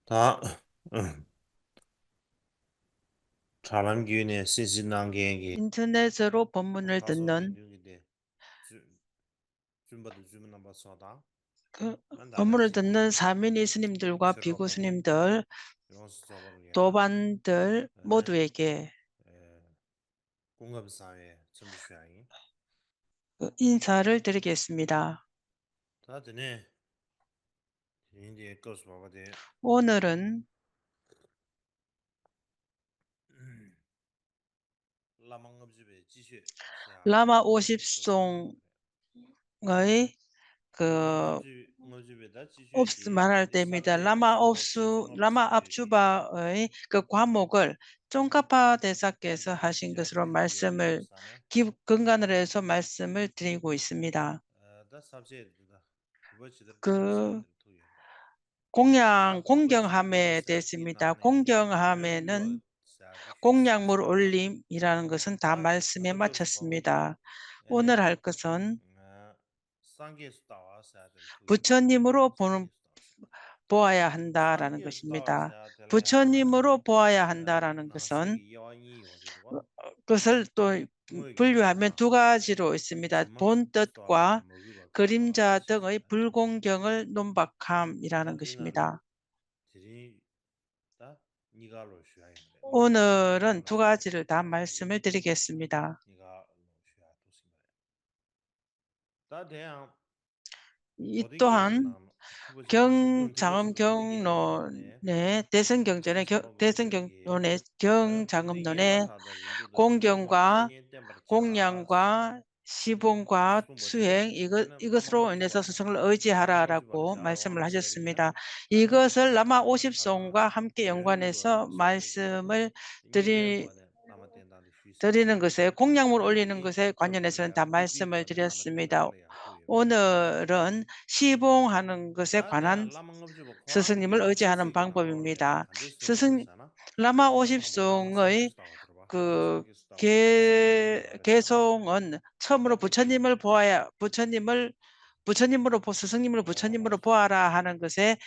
다 자람기운의 신신난계기 인터넷으로 본문을 듣는 가소진경기대 준바도 주문 한번 써다 그 본문을 듣는 만다다지기 사민이 스님들과 비구 셔로바고 스님들, 용수 써버려야 도반들 에 모두에게 공감사회 전부시아이 인사를 드리겠습니다. 다드네 이제 거스 봐봐대 오늘은 라망업집에 지시 샤 라마 이제 거스기는 50송의 그 랑업집에다 옵스 지시지 말할 디 때입니다. 삽제 라마 쇼로 옵수 라마 계송업집에기 압주바의 그 과목을 쫑카파 대사께서 하신 것으로 말씀을 근간을 해서 말씀을 드리고 있습니다. 다 삽제다 부버치들 그 부버치들 토예 다 부버치들 공경함에 부버치기 대해서입니다. 나네 공경함에는 멤버 사디 공약물 휘시샤 올림이라는 것은 다 다 말씀에 거스 봐봐대 마쳤습니다. 에 오늘 할 것은 상계수 따와 사들 토예 부처님으로 상계수 따와 보아야 한다라는 상계수 따와 것입니다. 사들야 부처님으로 보아야 한다라는 것은 나세기 여왕이 어디도 그것을 또 뭐기 분류하면 젠마 두 가지로 있습니다. 젠마 본 수아바다 뜻과 먹이바 가봐 그림자 등의 시시야 불공경을 논박함이라는 다디나 것입니다. 드리 다 니가로 쉬어야 말해 오늘은 두 니가라서 가지를 다 말씀을 드리겠습니다. 니가로 쉬어야 도시 말해 다 대양 이 고등교는 또한 남 투버시 장엄 뚱티버시 어디게 나네 경론의 대승경전의 시시로바 고대기 대승경론의 고대기 경장엄론의 마타다 림부다 림부마 공경과 신년 땜바라 차지 공양과 시봉과 수송버디 수행 되는 이것으로 인해서 라망업지바 스승을 라망업지바 의지하라라고 자로 말씀을 암시거리기나 하셨습니다. 아니 이것을 라마 가라 50송과 함께 베르루가 연관해서 샤베기 말씀을 니덴 바네 라마텐다도 드리는 휘시샤 것에 공약물 올리는 아니 것에 관련해서는 거슬이야 다 부지 말씀을 바네 드렸습니다. 라마텐다라야 토요 오늘은 시봉하는 것에 다대야 관한 라망업지바 스승님을 광게 의지하는 제세기 나와버려 방법입니다. 간데스 스승 나버리사나 라마 다 당보다 50송의 상계수다가 들어봐 그 상계수다가 들어봐 말했사나 개송은 처음으로 다대기 스승님으로 부처님으로 맞아 보아라 하는 것의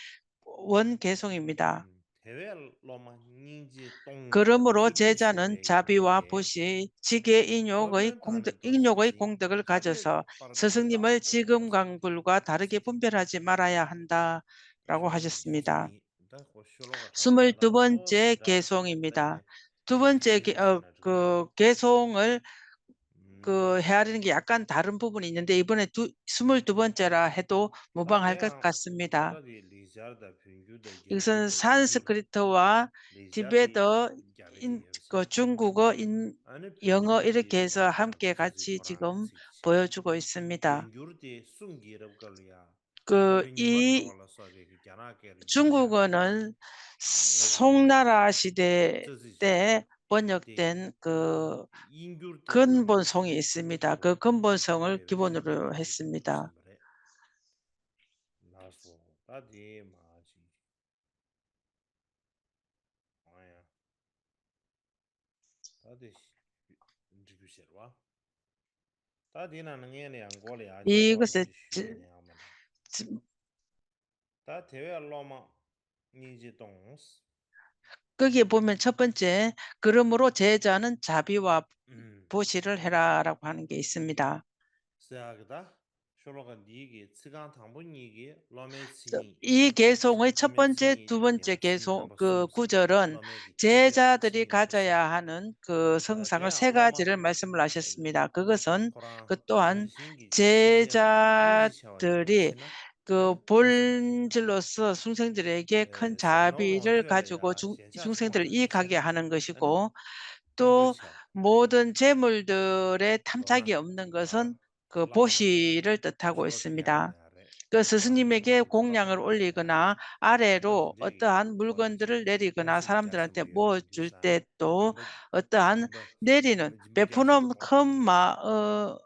원 개송입니다. 대외 로마 닌지 똥 그러므로 수지 제자는 쇼베기 자비와 되게 부시, 지계 러브는 다는 인욕의 도시지 공덕을 다들 가져서 빠르다다 스승님을 들어봐 지금 맞아 강불과 다르게 분별하지 말아야 한다라고 쇼 하셨습니다. 유진이 다 고쇼로가 타서야다 22번째 도스라 개송입니다. 땡네 두 번째 디시시 하시나 저거야 개송을 음 헤아리는 게 약간 다른 부분이 있는데 이번에 22번째라 해도 무방할 것 다대야 같습니다. 다디 리자르다 빙규다 이것은 겐규다 잉규르 산스크리트와 리자르디 티베터, 갸베기 여기서 중국어, 아니 영어 빙규르디 이렇게 해서 로마 함께 지저지 같이 코란 지금 지기샤 보여주고 있습니다. 겐규르디 숭기럽 걸이야 그 베니머르 이 로발라 서베기 갸나케르 지샤 중국어는 어지베 송나라 시대 저지샤 때 데 번역된 잉규르디 근본성이 지기 있습니다. 그 부버시로 근본성을 베베베 기본으로 신기르 지기 했습니다. 도심바레 나소 다디 마지 아야 다디 인트로듀셔와 다디나 능에네 안고레 아자와 이것을 다디 쉬어네 아마네 다 대외 로마 니지 동스 거기에 보면 첫 번째, 그러므로 제자는 자비와 보시를 해라라고 하는 게 있습니다. 스야그다 쇼로가 니기 츠간 당분 니기 로메치니 이 개송의 첫 번째, 로메치니 두 번째 양치 개송, 넘버 그 숨스 구절은 로메기 체제 제자들이 치니 넘버 시 가져야 하는 그 성상을 대야 세 로마 가지를 말씀을 하셨습니다. 그것은 코란 그 또한 런신기 신제다 니지 샤와디 제자들이 마시나 그 도스바 본질로서 숭생들에게 큰 세노 자비를 가지고 쉐야 젠샤 숭생들을 쇼마다 이익하게 디샤 하는 아니 것이고 또 디버샤 모든 재물들의 탐착이 로나 없는 다 것은 그 라마가 보시를 뜻하고 쇼로 있습니다. 쉐야네 그 와르 스스님에게 공양을 로바카르 올리거나 다 아래로 되게 어떠한 와르지 물건들을 내리거나 런신 자세 사람들한테 먹여 모아줄 빙규사 때 또 짐바 어떠한 짐바 내리는 짐바 갸서 베푸는 큰 먹어버려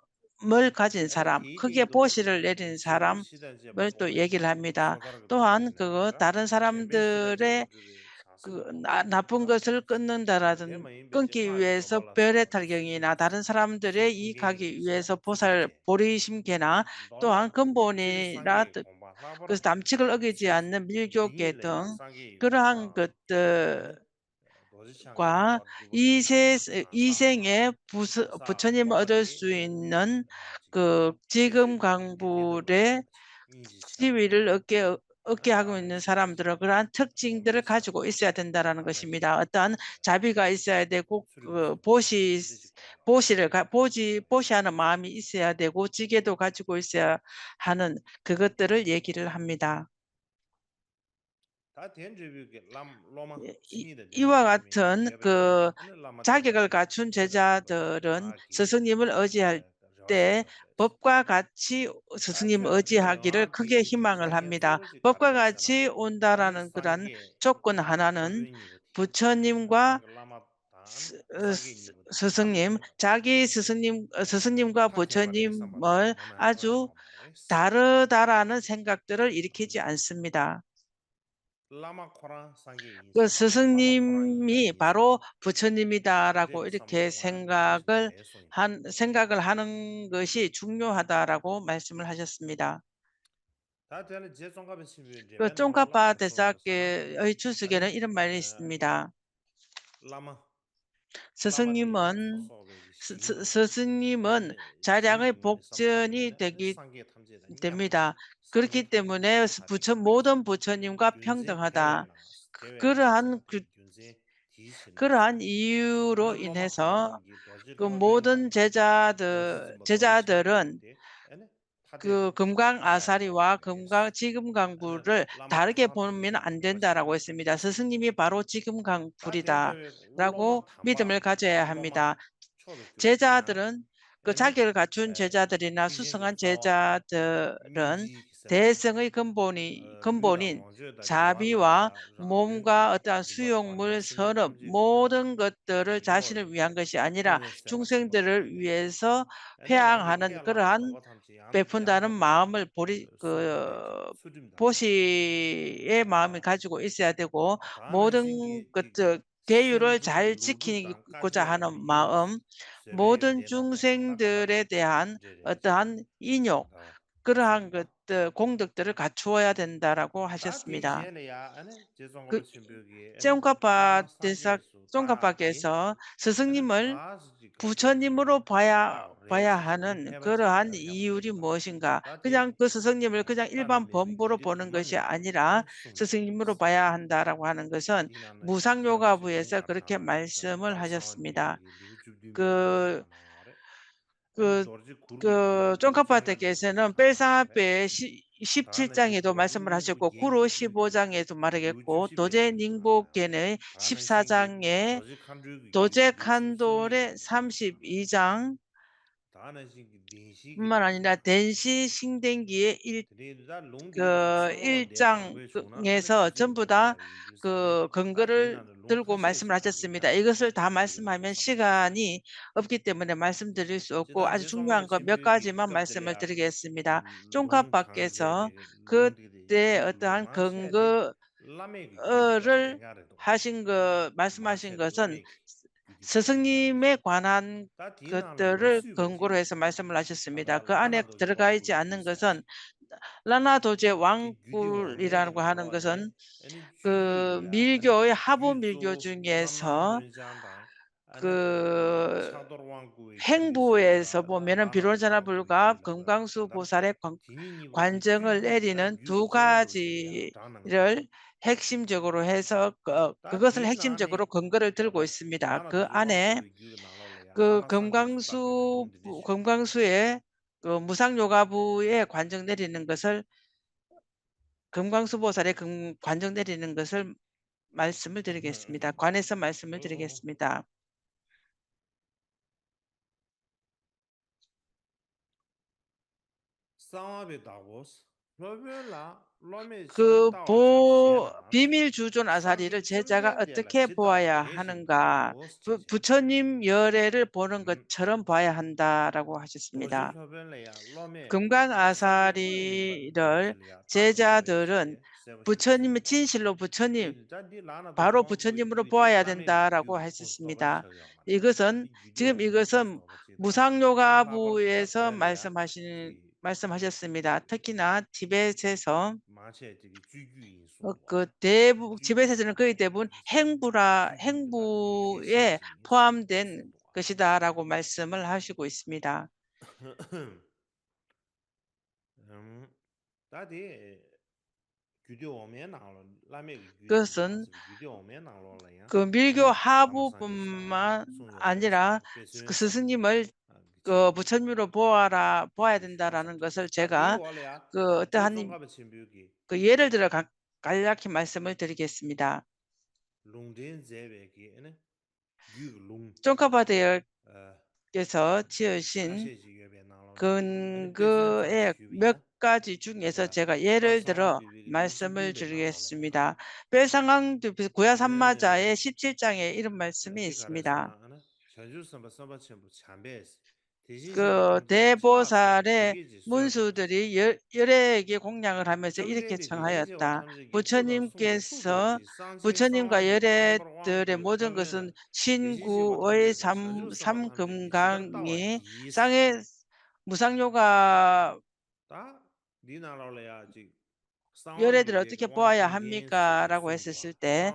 마음을 가진 아니 사람, 크게 디딩도 보시를 내리는 쇼거 사람을 시단제 또 먹어버려 얘기를 합니다. 쇼가르도 또한 가르네 그 아니라 다른 쳔베 시단제 사람들의 먹으베 사슬 나쁜 먹어버려 것을 끊는다라든 대마인 끊기 베제마리 위해서 로발라서 별의 탈경이나 시시니스 다른 사람들의 신풍갱이 이익하기 위해서 투쟁제 보리심계나 너나 또한 찌르 근본이라 상계 공부 그래서 담칙을 어기지 않는 밀교계 등 그러한 것들과 이생에 부처님을 얻을 수 있는 그 지금 강불의 지위를 얻게 하고 있는 사람들은 그러한 특징들을 가지고 있어야 된다라는 것입니다. 어떠한 자비가 있어야 되고 보시하는 마음이 있어야 되고 지게도 가지고 있어야 하는 그것들을 얘기를 합니다. 이와 같은 그 자격을 갖춘 제자들은 스승님을 의지할 때 법과 같이 스승님 의지하기를 크게 희망을 합니다. 법과 같이 온다라는 그런 조건 하나는 부처님과 스승님, 자기 스승님과 부처님을 아주 다르다라는 생각들을 일으키지 않습니다. 그 스승님이 바로 부처님이다라고 이렇게 생각을 하는 것이 중요하다라고 말씀을 하셨습니다. 그 쫑카파 대사께의 주석에는 이런 말이 있습니다. 스승님은 자량의 복전이 됩니다. 그렇기 때문에 모든 부처님과 평등하다. 그러한 이유로 인해서 그 모든 제자들은 그 금강아사리와 지금강불을 다르게 보면 안 된다라고 했습니다. 스승님이 바로 지금강불이다라고 믿음을 가져야 합니다. 제자들은 그 자격을 갖춘 제자들이나 수성한 제자들은 대성의 근본인 자비와 몸과 어떠한 수용물, 선업 모든 것들을 자신을 위한 것이 아니라 중생들을 위해서 회항하는 그러한 베푼다는 마음을 보시의 마음을 가지고 있어야 되고 모든 것들 계율을 잘 지키고자 하는 마음, 모든 중생들에 대한 어떠한 인욕, 그러한 것들 공덕들을 갖추어야 된다라고 하셨습니다. 그 쫑카파께서 스승님을 부처님으로 봐야 하는 그러한 이유이 무엇인가? 그냥 그 스승님을 그냥 일반 범부로 보는 것이 아니라 스승님으로 봐야 한다라고 하는 것은 무상요가부에서 그렇게 말씀을 하셨습니다. 쫑카파께서는 뺄상합배의 17장에도 말씀을 하셨고 구로 15장에도 말하겠고 도제닝보견의 14장에 도제칸돌의 32장 뿐만 아니라 덴시싱댕기의 1장에서 전부 다 그 근거를 들고 말씀을 하셨습니다. 이것을 다 말씀하면 시간이 없기 때문에 말씀드릴 수 없고 아주 중요한 거 몇 가지만 말씀을 드리겠습니다. 쫑카파께서 그때 어떠한 근거를 말씀하신 것은 스승님에 관한 것들을 근거로 해서 말씀을 하셨습니다. 그 안에 들어가 있지 않는 것은 라나도제 왕꿀이라고 하는 것은 그 밀교의 하부 밀교 중에서 그 행부에서 보면은 비로자나불과 금강수 보살의 관정을 내리는 두 가지를 핵심적으로 해서 그것을 핵심적으로 근거를 들고 있습니다. 그 안에 그 금강수의 그 무상요가부의 관정 내리는 것을 금강수 보살의 관정 내리는 것을 말씀을 드리겠습니다. 관해서 말씀을 드리겠습니다. 그 비밀 주존 아사리를 제자가 어떻게 보아야 하는가? 부처님 열애를 보는 것처럼 봐야 한다라고 하셨습니다. 금강 아사리를 제자들은 부처님의 진실로 바로 부처님으로 보아야 된다라고 했었습니다. 이것은 무상요가부에서 말씀하시는 말씀하셨습니다. 특히나 티벳에서 그 马切这个聚居因素吧， 대부 티벳에서는 거의 대부분 聚居因素， 행부에 聚居的那个线性因素 포함된 것이다라고 말씀을 하시고 있습니다. 嗯，그것은 다들 규대 오면 나로 라메가 규대 오면 나로라야 그 밀교 아니 아마상에서 하부뿐만 송요레스 아니라 그 베스윈섬 스승님을 그 부처님으로 보아야 된다라는 것을 제가 다디와래야 그 어떠한 제송가베 침비기 그 예를 들어 간략히 말씀을 드리겠습니다. 롱덴제베기에는 규롱 쫑카파 어 대여께서 지으신 다시지 예배 나로라 아니 베스윈섬 근거의 몇 슈비나 가지 중에서 어 제가 예를 빠상왕 들어 비비기 말씀을 미신비베 나로라야 드리겠습니다. 벨상황 구야삼마자의 아니 17장에 이런 말씀이 있습니다. 디카레사나 전주섬바 섬바침부 참베스 대신심바 그 탐지기 차서 대보살의 되게지 쇠버렸어 문수들이 열애에게 공양을 하면서 이렇게 정제비 대신심바 청하였다. 탐지기 또다 송도 부처님께서 투도지 상체 부처님과 상황 열애들의 탐바왕도 모든 것은 탐면은 대신심바 신구의 탐지기 전주섬바 탐지기 시다다와 삼금강이 디스 쌍의 무상요가 다 니나라래야 지 상황 열애들을 비비기 어떻게 보아야 합니까? 왕궁겐스에서 라고 송도와 했었을 때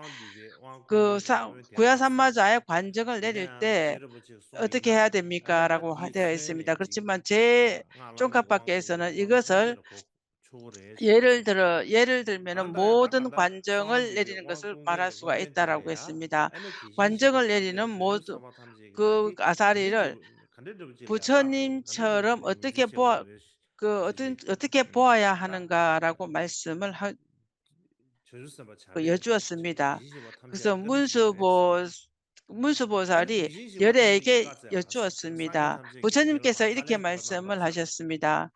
상황 비비 그 왕궁겐지 가면 대다서 구야삼마자의 관정을 내릴 얘네야 때 제르버치 어떻게 송이나 해야 안에다 됩니까?라고 되어 있습니다. 디츠네지 그렇지만 제 nga 왕고 쫑카파께서는 왕 이것을 탐제를 고 초월해서 예를 들면은 안다야 모든 다간다 관정을 상비비 내리는 것을 말할 왕궁겐의 수가 있다라고 건벤체래야 했습니다. 에네 디신시바 관정을 탐제 내리는 전주 모든 서바 탐제 그 다디 아사리를 간데르브질이야 따고 부처님처럼 간데르브질이 미지체고 어떻게 보아야 하는가라고 말씀을 전주 서바 그 참배 여쭈었습니다. 디신시바 탐제 그래서 거르시레스 아니 문수보살이 디신시바 탐제 열애에게 가짜라스 상계 여쭈었습니다. 탐제기 부처님께서 이렇게 벨라달레 바라나 말씀을 바샤 하셨습니다.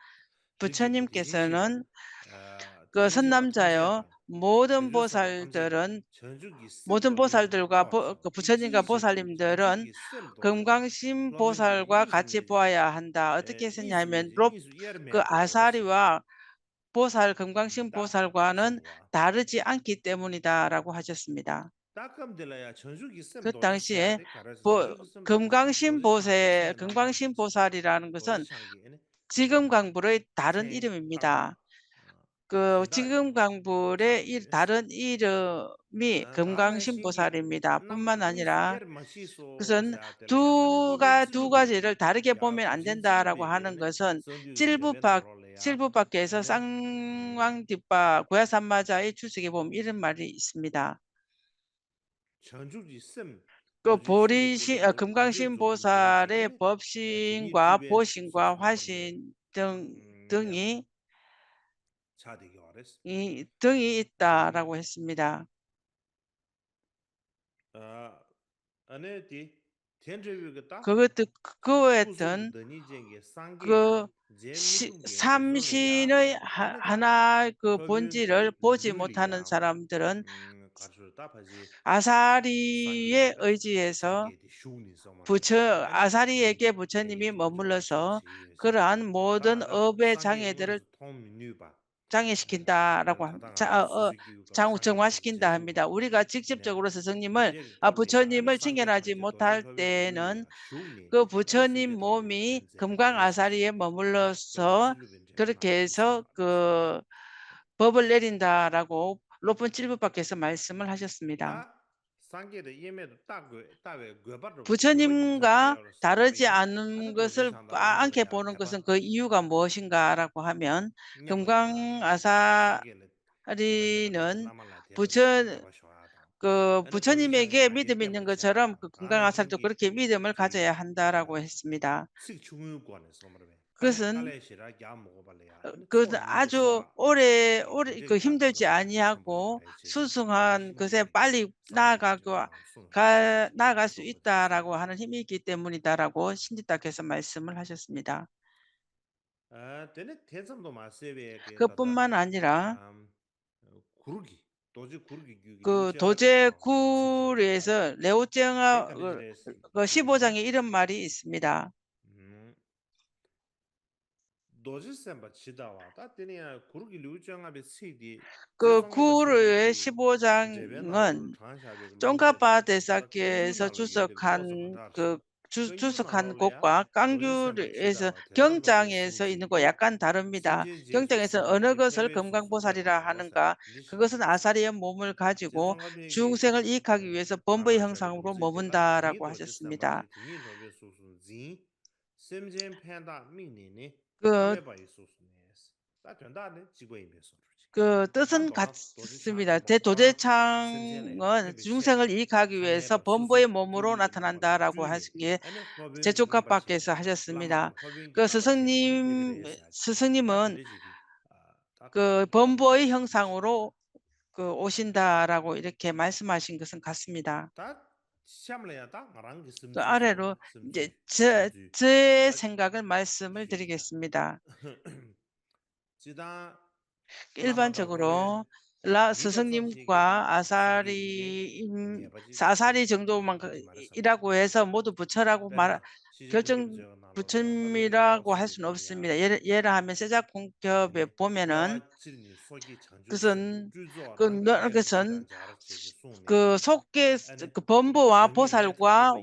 그렇게 디신시바 부처님께서는 그 디신시바 선남자여 탐제라 모든 전주 서바 탐제기 보살들은 전주기 모든 셈도 이나 보살들과 그 따와서 부처님과 이지시기 보살님들은 전주기 셈도 이나 금강심 플러빈지 보살과 같이 이수메지 보아야 한다. 어떻게 했냐면 이수메지 이수 그 예르메도레스 아사리와 보살 금강심 다 보살과는 지도와 다르지 않기 때문이다라고 하셨습니다. 따끔들라야 전주기 그 셈도 당시에 시야데 가라서 전주기 셈도 있어 도지샹기 셈에 금강심 남바레스 보살이라는 것은 도지샹기에는 지금 강불의 다른 체 타기 이름입니다. 그 신다지 지금 강불의 차지레스 다른 이름이 다음에 금강심 신기 보살입니다. 뿐만 이수 아니라 예르마시소 그것은 세야들래야 아니 도레 두 찔루베기 가지를 다르게 야 보면 안 도신 된다라고 하는 찔루베기에는 것은 선두 예배나로래야 칠부밖에서 아니 쌍왕뒷바 고야산마자의 주석에 보면 이런 말이 있습니다. 전주기 셈 그 도지 추도 또도 금강신 롱데르 보살의 조빈제시에는 디니 법신과 튜베 보신과 소송하버네 화신 네 등이 차디기 와레스 등이 있다라고 했습니다. 아 아네디 텐제위가다 그것도 수수부 그거였던 더니쟁게 쌍게 그 제 미둥게 제졸래야 삼신의 아니다 하나 그 본질을 퍼뷸지 보지 못하는 르줄리야 사람들은 가르다 파지 아사리의 쌍게레 의지에서 쌍게디 슈니 소마르베 아니 아사리에게 디 부처님이 땡게디 도지와시 머물러서 지레스 그러한 모든 다간다 업의 쌍게 장애들을 응어서 톰뉴바 장애시킨다라고 다당한다 수수기가 쌍게디 정화시킨다 합니다. 제조바 우리가 네 직접적으로 스승님을 제 꼴이야 아니 부처님을 쌍게 칭견하지 탐제 도지 못할 법에 때에는 룰이야 슈니 그 아니 부처님 수제 탐제 몸이 벤제베 금강 레시지 아사리에 다 도레 머물러서 질루벤제 그렇게 나로 해서 이세바레스 그 법을 내린다라고 높은 칠부밖에서 말씀을 하셨습니다. 다 상계의 예매도 따왜 괴바도 부처님과 잡아야 다르지 서바레기 않은 아니 것을 도지상다 빤하게 응어래야 보는 것은 대바 그 이유가 무엇인가라고 하면 냠발라야 금강 상계를 대바시바레스 아사리는 나말라 대바레스 부처 대바쇼하다 아니 부처님에게 도지상이야 게 믿음 있는 것처럼 땜버차야 그 금강 다음에 아사리도 생기 그렇게 믿음을 지 가져야 한다라고 했습니다. 식중유관에 소머베 그것은 칼레시라 야 먹어발래야 아니 그 초월문제 아주 소아 오래 문제 힘들지 가르르 아니하고 셈벌레 제제 순수한 것에 대바시마레 빨리 상계문제 나로 나아갈 수 송요레스 있다라고 하는 힘이 있기 때문이다라고 신지탁께서 말씀을 하셨습니다. 되네 대선도 마세베게 다다 그뿐만 아니라 음 구르기 도지 구르기 규기 그 류지아베 나로라 시키오레야 도제구에서 레오쟁아 땡카디지레스 그 15장에 이런 말이 있습니다. 음 도지 셈바 치다와 따띠니야 구르기 류지아베 시디 그 제송가베 구르의 셈비기 제베 나로를 15장은 장샤베 롱데레 쫑카파 다 대사께서 땡뉴나로 예레 소소 주석한 그 바다르시 주석한 곳과 깡규에서 경장에서 있는 거 약간 다릅니다. 경장에서 어느 것을 금강보살이라 하는가? 그것은 아사리의 몸을 가지고 중생을 이익하기 위해서 범부의 형상으로 머문다라고 하셨습니다. 그 그 뜻은 같습니다. 대도대창은 중생을 이익하기 위해서 범부의 몸으로 나타난다라고 하시기에 제축합밖에서 하셨습니다. 그 스승님은 그 범부의 형상으로 그 오신다라고 이렇게 말씀하신 것은 같습니다. 그 아래로 이제 제 생각을 말씀을 드리겠습니다. 일반적으로 스승님과 아사리 정도만 이라고 해서 모두 부처라고 부처님이라고 할 수는 없습니다. 예를 하면 세자공협에 보면은 그것은 그것은 그 속계 그 범부와 보살과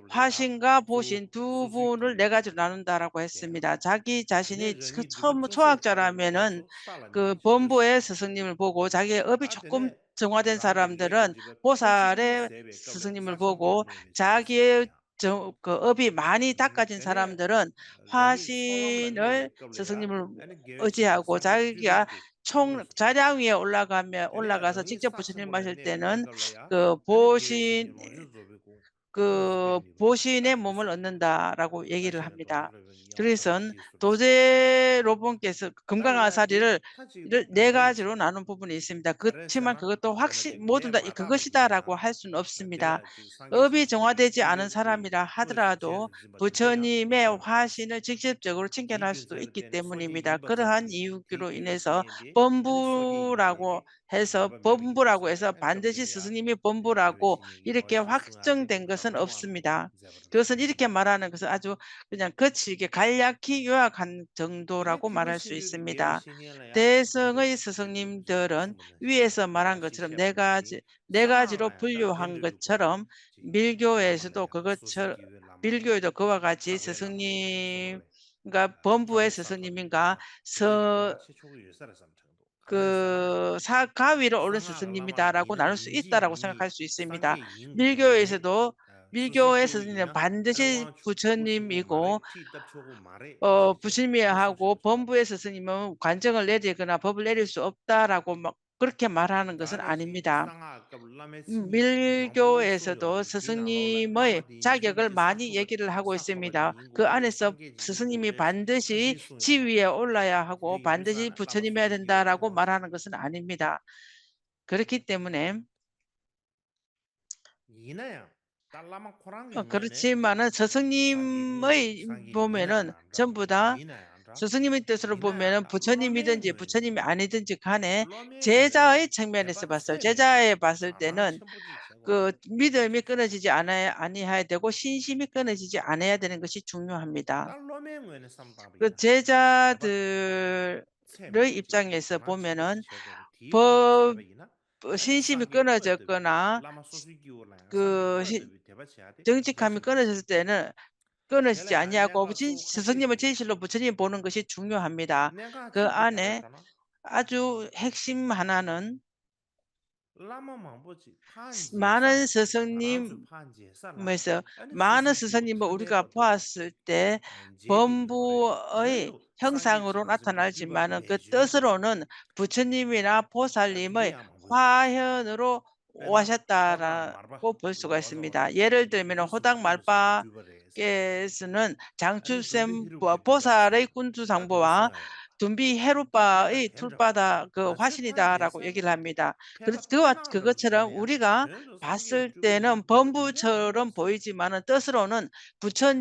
화신과 보신 두 분을 네 가지로 나눈다라고 했습니다. 자기 자신이 처음 초학자라면은 그 범부의 스승님을 보고 자기의 업이 조금 정화된 사람들은 보살의 스승님을 보고 자기의 그 업이 많이 닦아진 사람들은 화신을 스승님을 의지하고 자기가 자량 위에 올라가서 직접 부처님 마실 때는 그 보신의 몸을 얻는다라고 얘기를 합니다. 그래서 도제로본께서 금강아사리를 네 가지로 나눈 부분이 있습니다. 그렇지만 그것도 모두 다 그것이다라고 할 수는 없습니다. 업이 정화되지 않은 사람이라 하더라도 부처님의 화신을 직접적으로 칭견할 수도 있기 때문입니다. 그러한 이유로 인해서 범부라고 해서 반드시 스승님이 범부라고 이렇게 확정된 것은 없습니다. 그것은 이렇게 말하는 것은 아주 그냥 거칠게 간략히 요약한 정도라고 말할 수 있습니다. 대성의 스승님들은 위에서 말한 것처럼 네 가지로 분류한 것처럼 밀교에도 그와 같이 스승님과 범부의 스승님인가 가위를 옳은 스승님이다라고 나눌 수 있다라고 생각할 수 있습니다. 밀교의 스승님은 반드시 부처님이고 부처님이 하고 범부의 스승님은 관정을 내리거나 법을 내릴 수 없다라고 그렇게 말하는 것은 아닙니다. 밀교에서도 스승님의 자격을 많이 얘기를 하고 있습니다. 그 안에서 스승님이 반드시 지위에 올라야 하고 반드시 부처님이어야 된다라고 말하는 것은 아닙니다. 그렇기 때문에 그렇지만은 스승님의 보면은 전부 다 스승님의 뜻으로 보면은 부처님이든지 부처님이 아니든지 간에 제자의 측면에서 봤을 때는 그 믿음이 끊어지지 아니해야 되고 신심이 끊어지지 않아야 되는 것이 중요합니다. 그 제자들의 입장에서 보면은 신심이 끊어졌거나 정직함이 끊어졌을 때는 끊어지지 아니하고 스승님을 진실로 부처님 보는 것이 중요합니다. 그 안에 아주 핵심 하나는 많은 스승님을 우리가 보았을 때 범부의 형상으로 나타나지만은 그 뜻으로는 부처님이나 보살님의 화현으로 오셨다라고 볼 수가 있습니다. 예를 들면 호당 말바께서는 장추쌤 보살의 군주상보와 둔비 헤루바의 툴바다 그 화신이다라고 얘기를 합니다. 그것처럼 우리가 봤을 때는 범부처럼 보이지만은 뜻으로는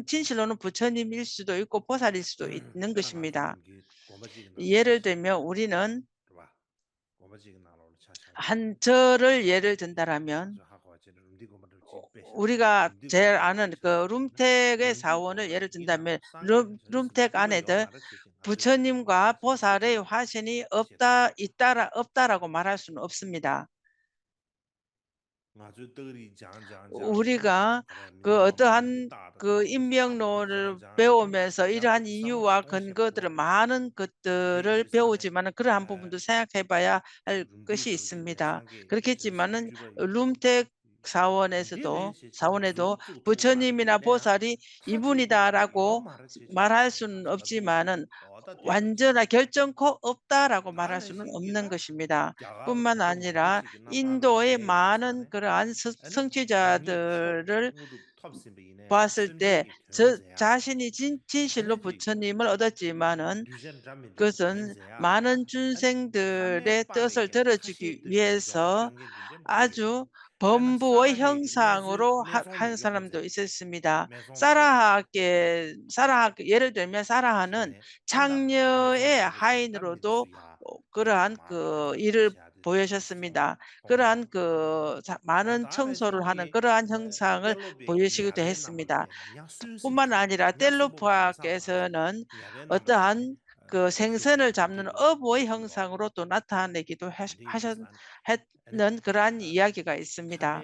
진실로는 부처님일 수도 있고 보살일 수도 있는 것입니다. 예를 들면 우리는 저를 예를 든다라면 우리가 제일 아는 그 룸택의 사원을 예를 든다면 룸택 안에들 부처님과 보살의 화신이 없다라고 말할 수는 없습니다. 우리가 그 어떠한 그 인명론을 배우면서 이러한 이유와 근거들을 많은 것들을 배우지만은 그러한 부분도 생각해 봐야 할 것이 있습니다. 그렇겠지만은 룸텍 사원에도 부처님이나 보살이 이분이다라고 말할 수는 없지만은 완전한 결정코 없다라고 말할 수는 없는 것입니다. 뿐만 아니라 인도의 많은 그러한 성취자들을 봤을 때 자신이 진실로 부처님을 얻었지만은 그것은 많은 중생들의 뜻을 들어주기 위해서 아주 범부의 형상으로 한 사람도 있었습니다. 사라하 예를 들면 사라하는 창녀의 하인으로도 그러한 그 일을 보여셨습니다. 그러한 그 많은 청소를 하는 그러한 형상을 보여시기도 했습니다. 뿐만 아니라 텔루프아께서는 어떠한 그 생선을 잡는 어부의 형상으로 또 나타내기도 했는 그러한 이야기가 있습니다.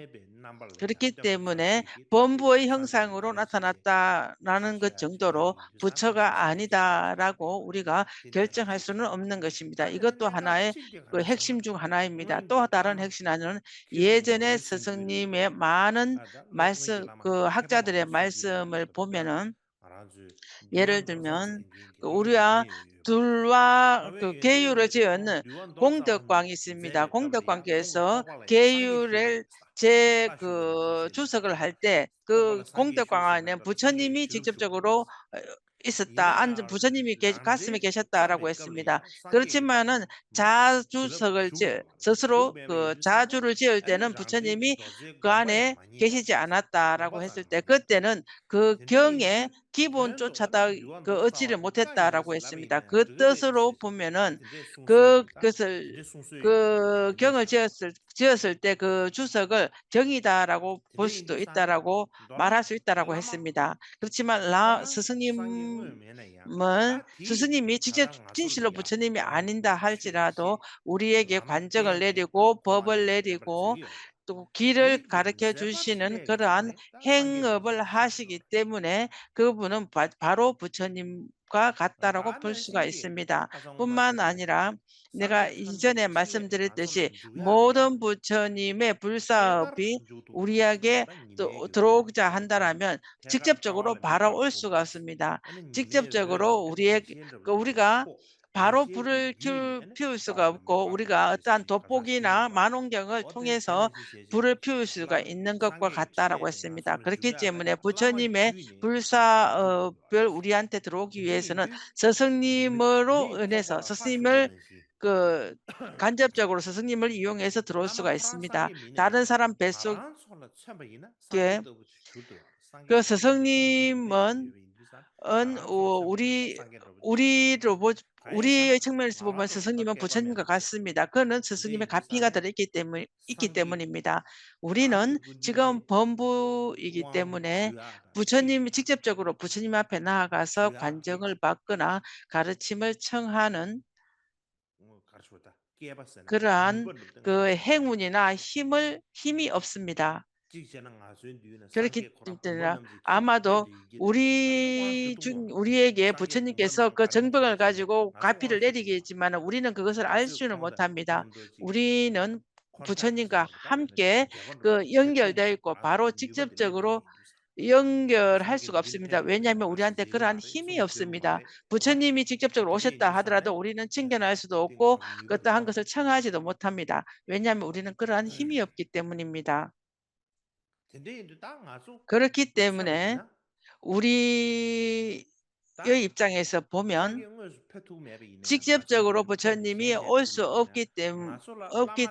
그렇기 때문에 범부의 형상으로 나타났다라는 것 정도로 부처가 아니다라고 우리가 결정할 수는 없는 것입니다. 이것도 하나의 그 핵심 중 하나입니다. 또 다른 핵심은 예전에 스승님의 많은 말씀, 그 학자들의 말씀을 보면은 예를 들면 그 우리와 둘과 그 계율을 지은 공덕광이 있습니다. 공덕광께서 계율을 주석을 할 때 그 공덕광 안에 부처님이 직접적으로 있었다. 부처님이 가슴에 계셨다라고 했습니다. 그렇지만은 스스로 그 자주를 지을 때는 부처님이 그 안에 계시지 않았다라고 했을 때 그때는 그 경에 기본조차다 그 얻지를 못했다라고 했습니다. 그 뜻으로 보면은 그것을 그 경을 지었을 때 그 주석을 경이다라고 볼 수도 있다라고 말할 수 있다라고 했습니다. 그렇지만 스승님이 직접 진실로 부처님이 아닌다 할지라도 우리에게 관정을 내리고 법을 내리고 또 길을 가르쳐 주시는 그러한 행업을 하시기 때문에 그분은 바로 부처님과 같다라고 볼 수가 있습니다. 뿐만 아니라 내가 이전에 말씀드렸듯이 모든 부처님의 불사업이 우리에게 또 들어오자 한다라면 직접적으로 바로 올 수가 없습니다. 직접적으로 우리가 바로 불을 피울 수가 없고 우리가 어떠한 돋보기나 만원경을 통해서 불을 피울 수가 있는 것과 같다라고 했습니다. 그렇기 때문에 부처님의 불사별 우리한테 들어오기 위해서는 스승님으로 인해서 스승님을 그 간접적으로 스승님을 이용해서 들어올 수가 있습니다. 다른 사람 뱃속에 그 스승님은 우리로 우리의 측면에서 보면 스승님은 부처님과 같습니다. 그거는 스승님의 가피가 있기 때문입니다. 우리는 지금 범부이기 때문에 부처님이 직접적으로 부처님 앞에 나아가서 관정을 받거나 가르침을 청하는 그러한 그 행운이나 힘이 없습니다. 그렇기 때문에 아마도 우리에게 부처님께서 그 정병을 가지고 가피를 내리겠지만 우리는 그것을 알 수는 못합니다. 우리는 부처님과 함께 그 연결되어 있고 바로 직접적으로 연결할 수가 없습니다. 왜냐하면 우리한테 그러한 힘이 없습니다. 부처님이 직접적으로 오셨다 하더라도 우리는 친견할 수도 없고 어떠한 것을 청하지도 못합니다. 왜냐하면 우리는 그러한 힘이 없기 때문입니다. 그렇기 때문에 우리의 입장에서 보면 직접적으로 부처님이 올 수 없기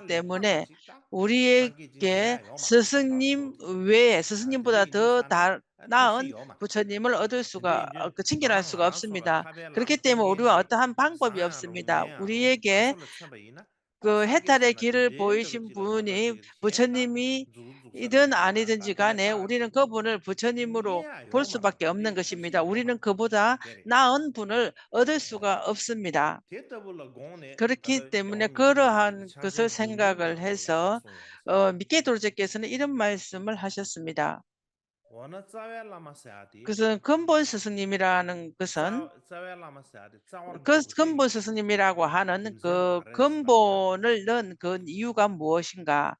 때문에 우리에게 스승님 외에 스승님보다 더 나은 부처님을 얻을 수가 친견할 수가 없습니다. 그렇기 때문에 우리와 어떠한 방법이 없습니다. 우리에게 그 해탈의 길을 Sāngi 보이신 sānabhachī rāma 분이 dāshī shēntā 부처님이든 dzūk 아니든지 간에 우리는 그분을 부처님으로 Nyā 볼 yō 수밖에 marwa, 없는 dē 것입니다. tabshī 우리는 yō 그보다 dēre. 나은 분을 얻을 수가 없습니다. Tē tabula gōne, 그렇기 kata 때문에 yāwa mīngi dōshī 그러한 것을 chāngshēn dūngyū 생각을 nāmbala sā 해서 sōng yō 미케 도르제께서는 이런 말씀을 하셨습니다. Wana tsawe lama sayati, 그것은 근본 스승님이라는 것은 tsawe lama sayati, tsawar 그 mchogo che 근본 yin. 스승님이라고 하는 Jimsen 그 kare chidamda, 근본을 넣은 그 이유가 무엇인가?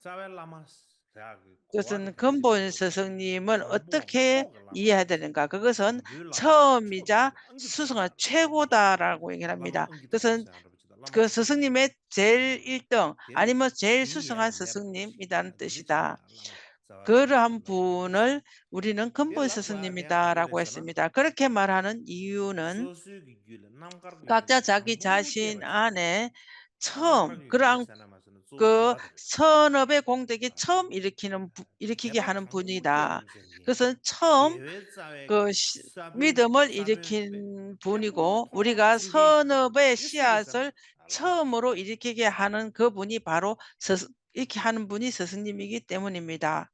tsawe lama sayagi kuwa ki 그것은 tere 근본 chidamdo, 스승님은 sombo 어떻게 choga lama 이해해야 desi, 되는가? 그것은 samgyu lama desi, 처음이자 chodo angi 수승한 tongsa raba 최고다라고 얘기를 lama 합니다. angi 그것은 tongsa raba chida, lama 그 tongsa 스승님의 raba 제일 chidamdo. 1등 Tere 아니면 제일 diye 수승한 la nera doshi, 스승님이라는 digi 뜻이다. chidamda lama tsawe lama 그러한 sayala desi. 분을 우리는 근본 Tela kwa niya kagere 스승님이다라고 sana, 했습니다. 그렇게 말하는 이유는 소수기 gyule, namkargi 각자 gyule, 자기 sambu 자신 cheba chida. 안에 처음 namkargi gyule 그러한 sana masana, zo 그 cheba chida. 선업의 공덕이 처음 일으키게 Cheba 하는 chambu 분이다. cheba msengi. 그것은 처음 Gewe tsawe 그 믿음을 pe, 일으킨 tenpo 분이고 tonglo 우리가 tsingi. 선업의 Isige sana, 씨앗을 alama 처음으로 shida. 일으키게 하는 그분이 바로 이렇게 하는 분이 스승님이기 때문입니다.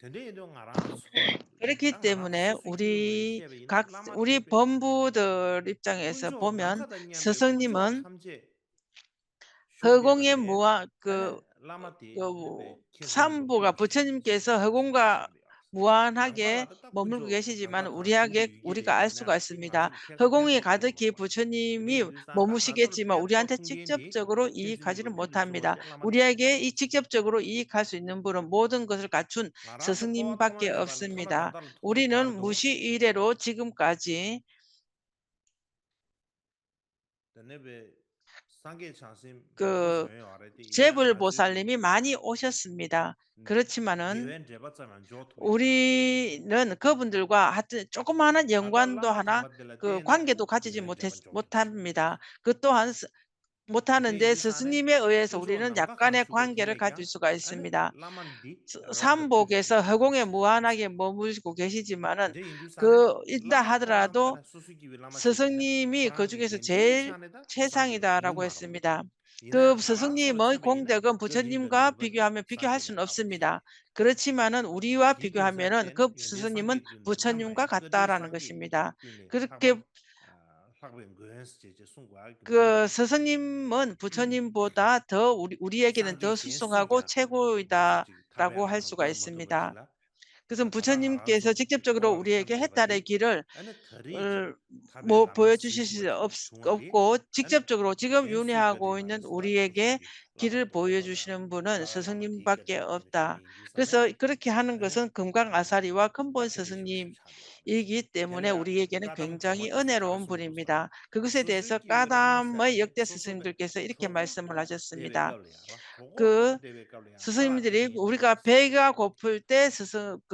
Tende indo ngarang suwa, 그렇기 ta ngarang 때문에 susu gyule sheba ina, lama 우리 tepe. 범부들 입장에서 군조 보면 nakada nyambe, 군조 스승님은 탐제, 허공의 쇼게바데, ane lama te 그 nipe kinsungi 산부가 kuki desi, 부처님께서 허공과 shingri yas. 무한하게 Nangpala tata 머물고 군조 계시지만 nakata shingri 우리가 yugiri 알 ina, 수가 ti 있습니다. ngazil keka 허공이 penso tonglo 가득히 marwa. Tende 부처님이 indu santa nadal 머무시겠지만 penso 우리한테 tungyendi, 직접적으로 kinsungi 이익하지는 kuki suwa 못합니다. te lama te 우리에게 이 desi. 직접적으로 이익할 수 있는 분은 모든 것을 갖춘 Ngarang kawa 스승님밖에 thoma jebala, thoma 없습니다. tandala thoma 우리는 kardo, 무시이래로 지금까지 tenebe 상계 chansim 많이 그 쇼요 알아야 이나 재불보살님이 많이 오셨습니다. 그렇지만은 개wen 제바자만 좋토야 우리는 그분들과 하여튼 조그마한 나달 연관도 라마 하나 참바들라 그 때네 관계도 가지지 개wen 제바 좋겠지 못합니다. 그 또한 데 못하는데 인두산에 스승님에 의해서 군조 우리는 남가 강 약간의 슈거 관계를 가질 딜레냐 수가 아니 있습니다. 라만디 랍다 삼복에서 튼시게 허공에 라마시 무한하게 머무시고 계시지만은 데 인두산에 그 있다 라마 통람 하더라도 아니 수수기 라마시 되네 스승님이 코랑게 그중에서 겐디 제일 산에다 상게 최상이다라고 무마로 했습니다. 그 이나 나랑 서로 스승님의 쳔베이나 공덕은 그 뒤베는 부처님과 누바디 비교하면 비교할 상게 수는 메라바지 없습니다. 그렇지만은 우리와 기겐산 비교하면은 그 때는 연대 스승님은 상계 균도 부처님과 남아야 그디 같다라는 상계 것입니다. 균이 그렇게 학벌 학벌 그현스 제제 송과 그 금신데 스승님은 부처님보다 더 우리에게는 더 상계 수승하고 겐수야 가서지 최고이다라고 할 타벨라만 수가 그 모두 있습니다. 거칠라 그것은 타당 부처님께서 알아서 직접적으로 거 우리에게 해탈의 참제바디 길을 아니 더리지 뭐 타벨라만 보여주실 수 시스버지 중원디 없고 아니 직접적으로 지금 겐수 거디 윤회하고 있는 말했다 우리에게 소수기 길을 라마도 소바다 보여주시는 분은 타벨라만 디 스승님밖에 거디 없다. 김치기 인두산에 그래서 그렇게 하는 아니 것은 금강아사리와 근본 딱히 조심 차려 알았어 스승님이기 때문에 텔레야 우리에게는 까담 굉장히 고마치스 은혜로운 가르치는 도서 분입니다. 그것에 대해서 소수기 라마사야 까담의 돼 역대 소소베 스승님들께서 이렇게 저거 말씀을 데베 하셨습니다. 깔려야라 저거 그 데베 깔려야 다 스승님들이 팅이 우리가 되었어 배가 고플 때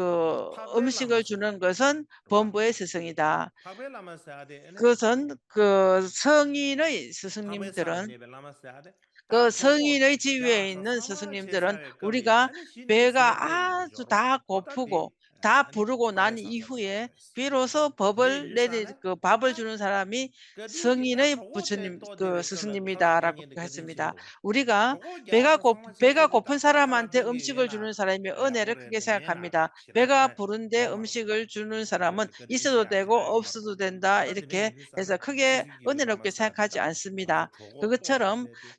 탁베 음식을 라마사야 주는 돼 것은 봐 범부의 스승이다. 탁베 라마사야 돼 에네 그것은 그 성인의 탁베 상게 스승님들은 데베 라마사야 그 돼딱 저거 성인의 지위에 야사 있는 삼바 스승님들은 제사회 깔려야 우리가 아니 신디 배가 제베 아주 인디죠로 다 어다디 고프고 다 아니 부르고 난 초베 사사도 이후에 말했어 비로소 근데 그 인두산에 밥을 딱 주는 사람이 그디 딱 성인의 저거 부처님 때또 그 데베 깔라 타당 스승님이다라고 땡인데 그딘 했습니다. 칠로 우리가 저거 야사 상마체 배가 세고 고픈 딱딱 칼라 사람한테 땡기 음식을 주는 얘나 사람이 야 은혜를 크게 오래는 얘나 생각합니다. 배가 시라시라 부른데 로마로 음식을 주는 사람은 그저 그저 있어도 이시야 되고 시라요 없어도 말로 된다 어다 드네 이렇게 인도산에 해서 크게 수수기 은혜롭게 라마사야 생각하지 되다 와서 않습니다. 저거 또 그것처럼 데데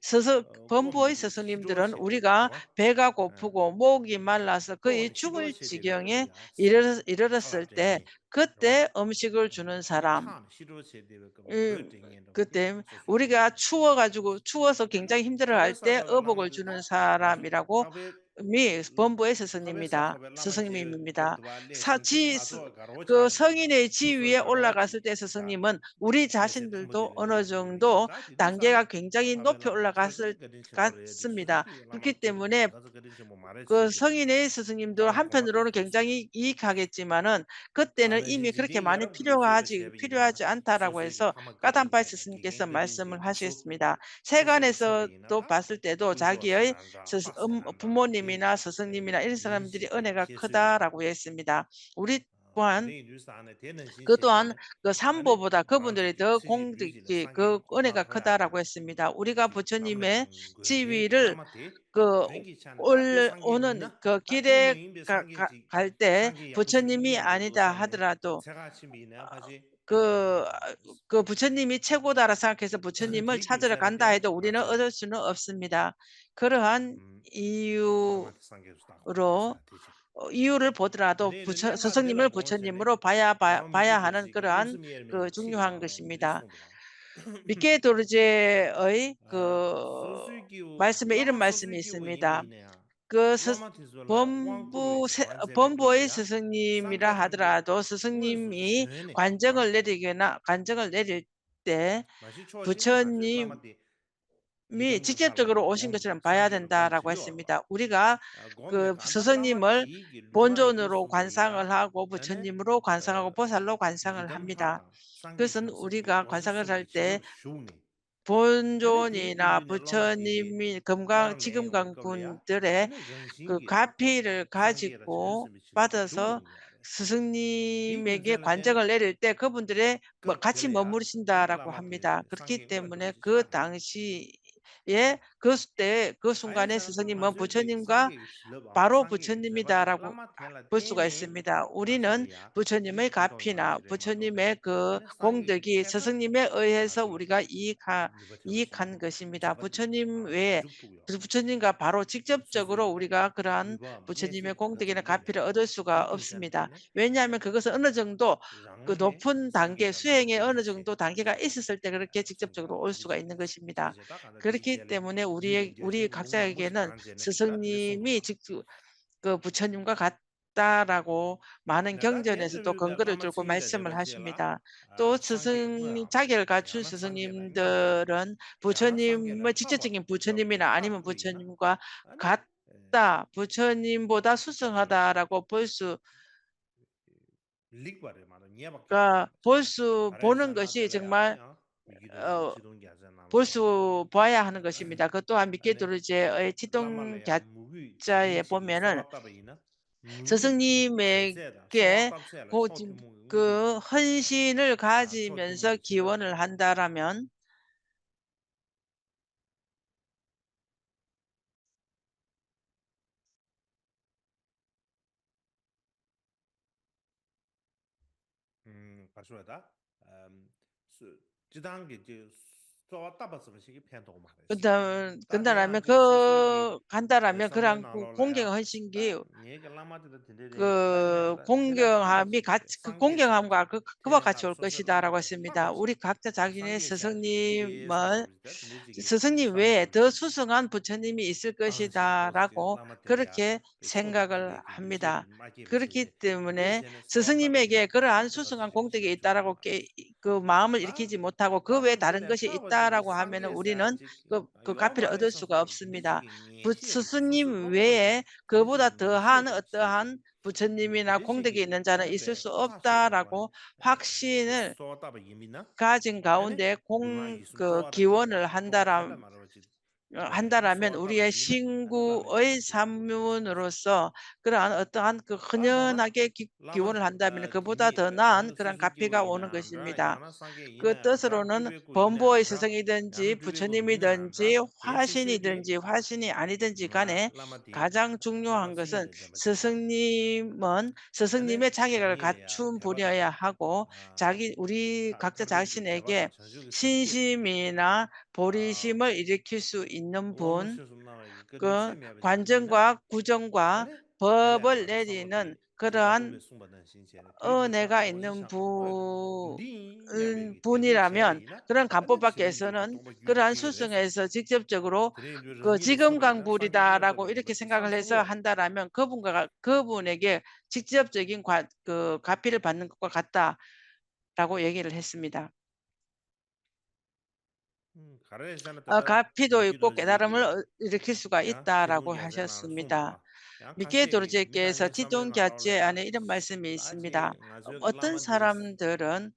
범부의 꼬미디 스승님들은 시도시대 우리가 와 배가 고프고 목이 말라서 거의 또 죽을 시도시대 지경에 거야스 이르렀을 칼라 때 땡이 와 그때 음식을 주는 아니 사람 탐 시도시대 그 음, 땡이 뭐지 그때 소수기 우리가 추워서 아니 굉장히 힘들어할 탑에 때 사사벨 의복을 주는 라마드다 와서 사람이라고 탑에 범부의 탑에 스승님이다. 사사벨 라마제 스승님입니다. 거드와 사, 레슨데 지, 스- 가서 그 가로차야 성인의 수소 지위에 올라갔을 가로치 때 다 스승님은 우리 메세 자신들도 탐보제 어느 레벨이야 정도 다 디두산에 단계가 굉장히 탑에 높이 라마 올라갔을 소시대 거든 쳔보레 같습니다. 수수기 그렇기 라마테 때문에 가서 거든 쳔보 그 말했지 성인의 스승님도 타당 고마테스 한편으로는 도시 굉장히 이익하겠지만은 그때는 이미 아메시지 그렇게 디 많이 여러분 그쇼베 필요하지 셰베이나 않다라고 소수기 해서 타마 까담바이 거든지 스승님께서 기겐 거든지 말씀을 기소 하셨습니다. 소수기 셰베이나 세간에서도 다 봤을 때도 군조 자기의 세난다 빡세난다 디 부모님이나 스승님이나 이런 사람들이 인시데 은혜가 피수야 크다라고 했습니다. 우리 또한 그 또한 그 그 산보보다 그분들이 더 공덕이 그 은혜가 크다라고 했습니다. 우리가 부처님의 지위를 그 오는 그 길에 갈 때 부처님이 아니다 하더라도 그 그 부처님이 최고다라 생각해서 부처님을 찾으러 간다 해도 우리는 얻을 수는 없습니다. 그러한 이유로 이유를 보더라도 스승님을 부처님으로 봐야 하는 그러한 그 중요한 것입니다. 미케 도르제의 그 말씀에 이런 말씀이 있습니다. 그 범부의 스승님이라 하더라도 스승님이 관정을 내릴 때 부처님이 직접적으로 오신 것처럼 봐야 된다라고 했습니다. 우리가 그 스승님을 본존으로 관상을 하고 부처님으로 관상하고 보살로 관상을 합니다. 그것은 우리가 관상을 할 때 본존이나 부처님이 지금강군들의 그 가피를 가지고 받아서 스승님에게 관정을 내릴 때 그분들의 같이 머무르신다라고 합니다. 그렇기 때문에 그 당시에 그 순간에 스승님은 부처님과 바로 부처님이다라고 볼 수가 있습니다. 우리는 부처님의 가피나 부처님의 그 공덕이 스승님에 의해서 우리가 이익한 것입니다. 부처님 외에 부처님과 바로 직접적으로 우리가 그러한 부처님의 공덕이나 가피를 얻을 수가 없습니다. 왜냐하면 그것은 어느 정도 그 높은 단계 수행에 어느 정도 단계가 있었을 때 그렇게 직접적으로 올 수가 있는 것입니다. 그렇기 때문에 우리 각자에게는 스승님이 직접 그 부처님과 같다라고 많은 경전에서도 근거를 들고 말씀을 하십니다. 또 자기를 갖춘 스승님들은 부처님의 직접적인 부처님이나 아니면 부처님과 같다, 부처님보다 수승하다라고 보는 것이 정말 볼 수 봐야 하는 것입니다. 그 또한 미케도르제의 치동자에 보면은 스승님에게 그 헌신을 가지면서 기원을 한다라면 간다라면 그런 공경 헌신기 그 공경함이 같이 그 공경함과 그와 같이 올 것이다라고 했습니다. 우리 각자 자기네 스승님 외에 더 수승한 부처님이 있을 것이다라고 그렇게 생각을 합니다. 그렇기 때문에 스승님에게 그러한 수승한 공덕이 있다라고 그 마음을 일으키지 못하고 그 외에 다른 것이 있다라고 하면은 우리는 그 가피를 얻을 수가 없습니다. 스승님 외에 그보다 더한 어떠한 부처님이나 공덕이 있는 자는 있을 수 없다라고 확신을 가진 가운데 기원을 한다라면 우리의 신구의 산문으로서 그러한 어떠한 그 흔연하게 기원을 한다면 그보다 더 나은 그런 가피가 오는 것입니다. 그 뜻으로는 범보의 스승이든지 부처님이든지 화신이든지 화신이 아니든지 간에 가장 중요한 것은 스승님은 스승님의 자격을 갖춘 분이어야 하고 우리 각자 자신에게 신심이나 보리심을 일으킬 수 있는 분, 그 관정과 구정과 법을 내리는 그러한 은혜가 있는 분이라면 그런 간법밖에서는 그러한 수승에서 직접적으로 그 지금강불이다라고 이렇게 생각을 해서 한다라면 그분에게 직접적인 그 가피를 받는 것과 같다라고 얘기를 했습니다. 가피도 있고 깨달음을 일으킬 수가 있다라고 하셨습니다. 미케 도르제께서 티동갸제 안에 이런 말씀이 있습니다. 어떤 사람들은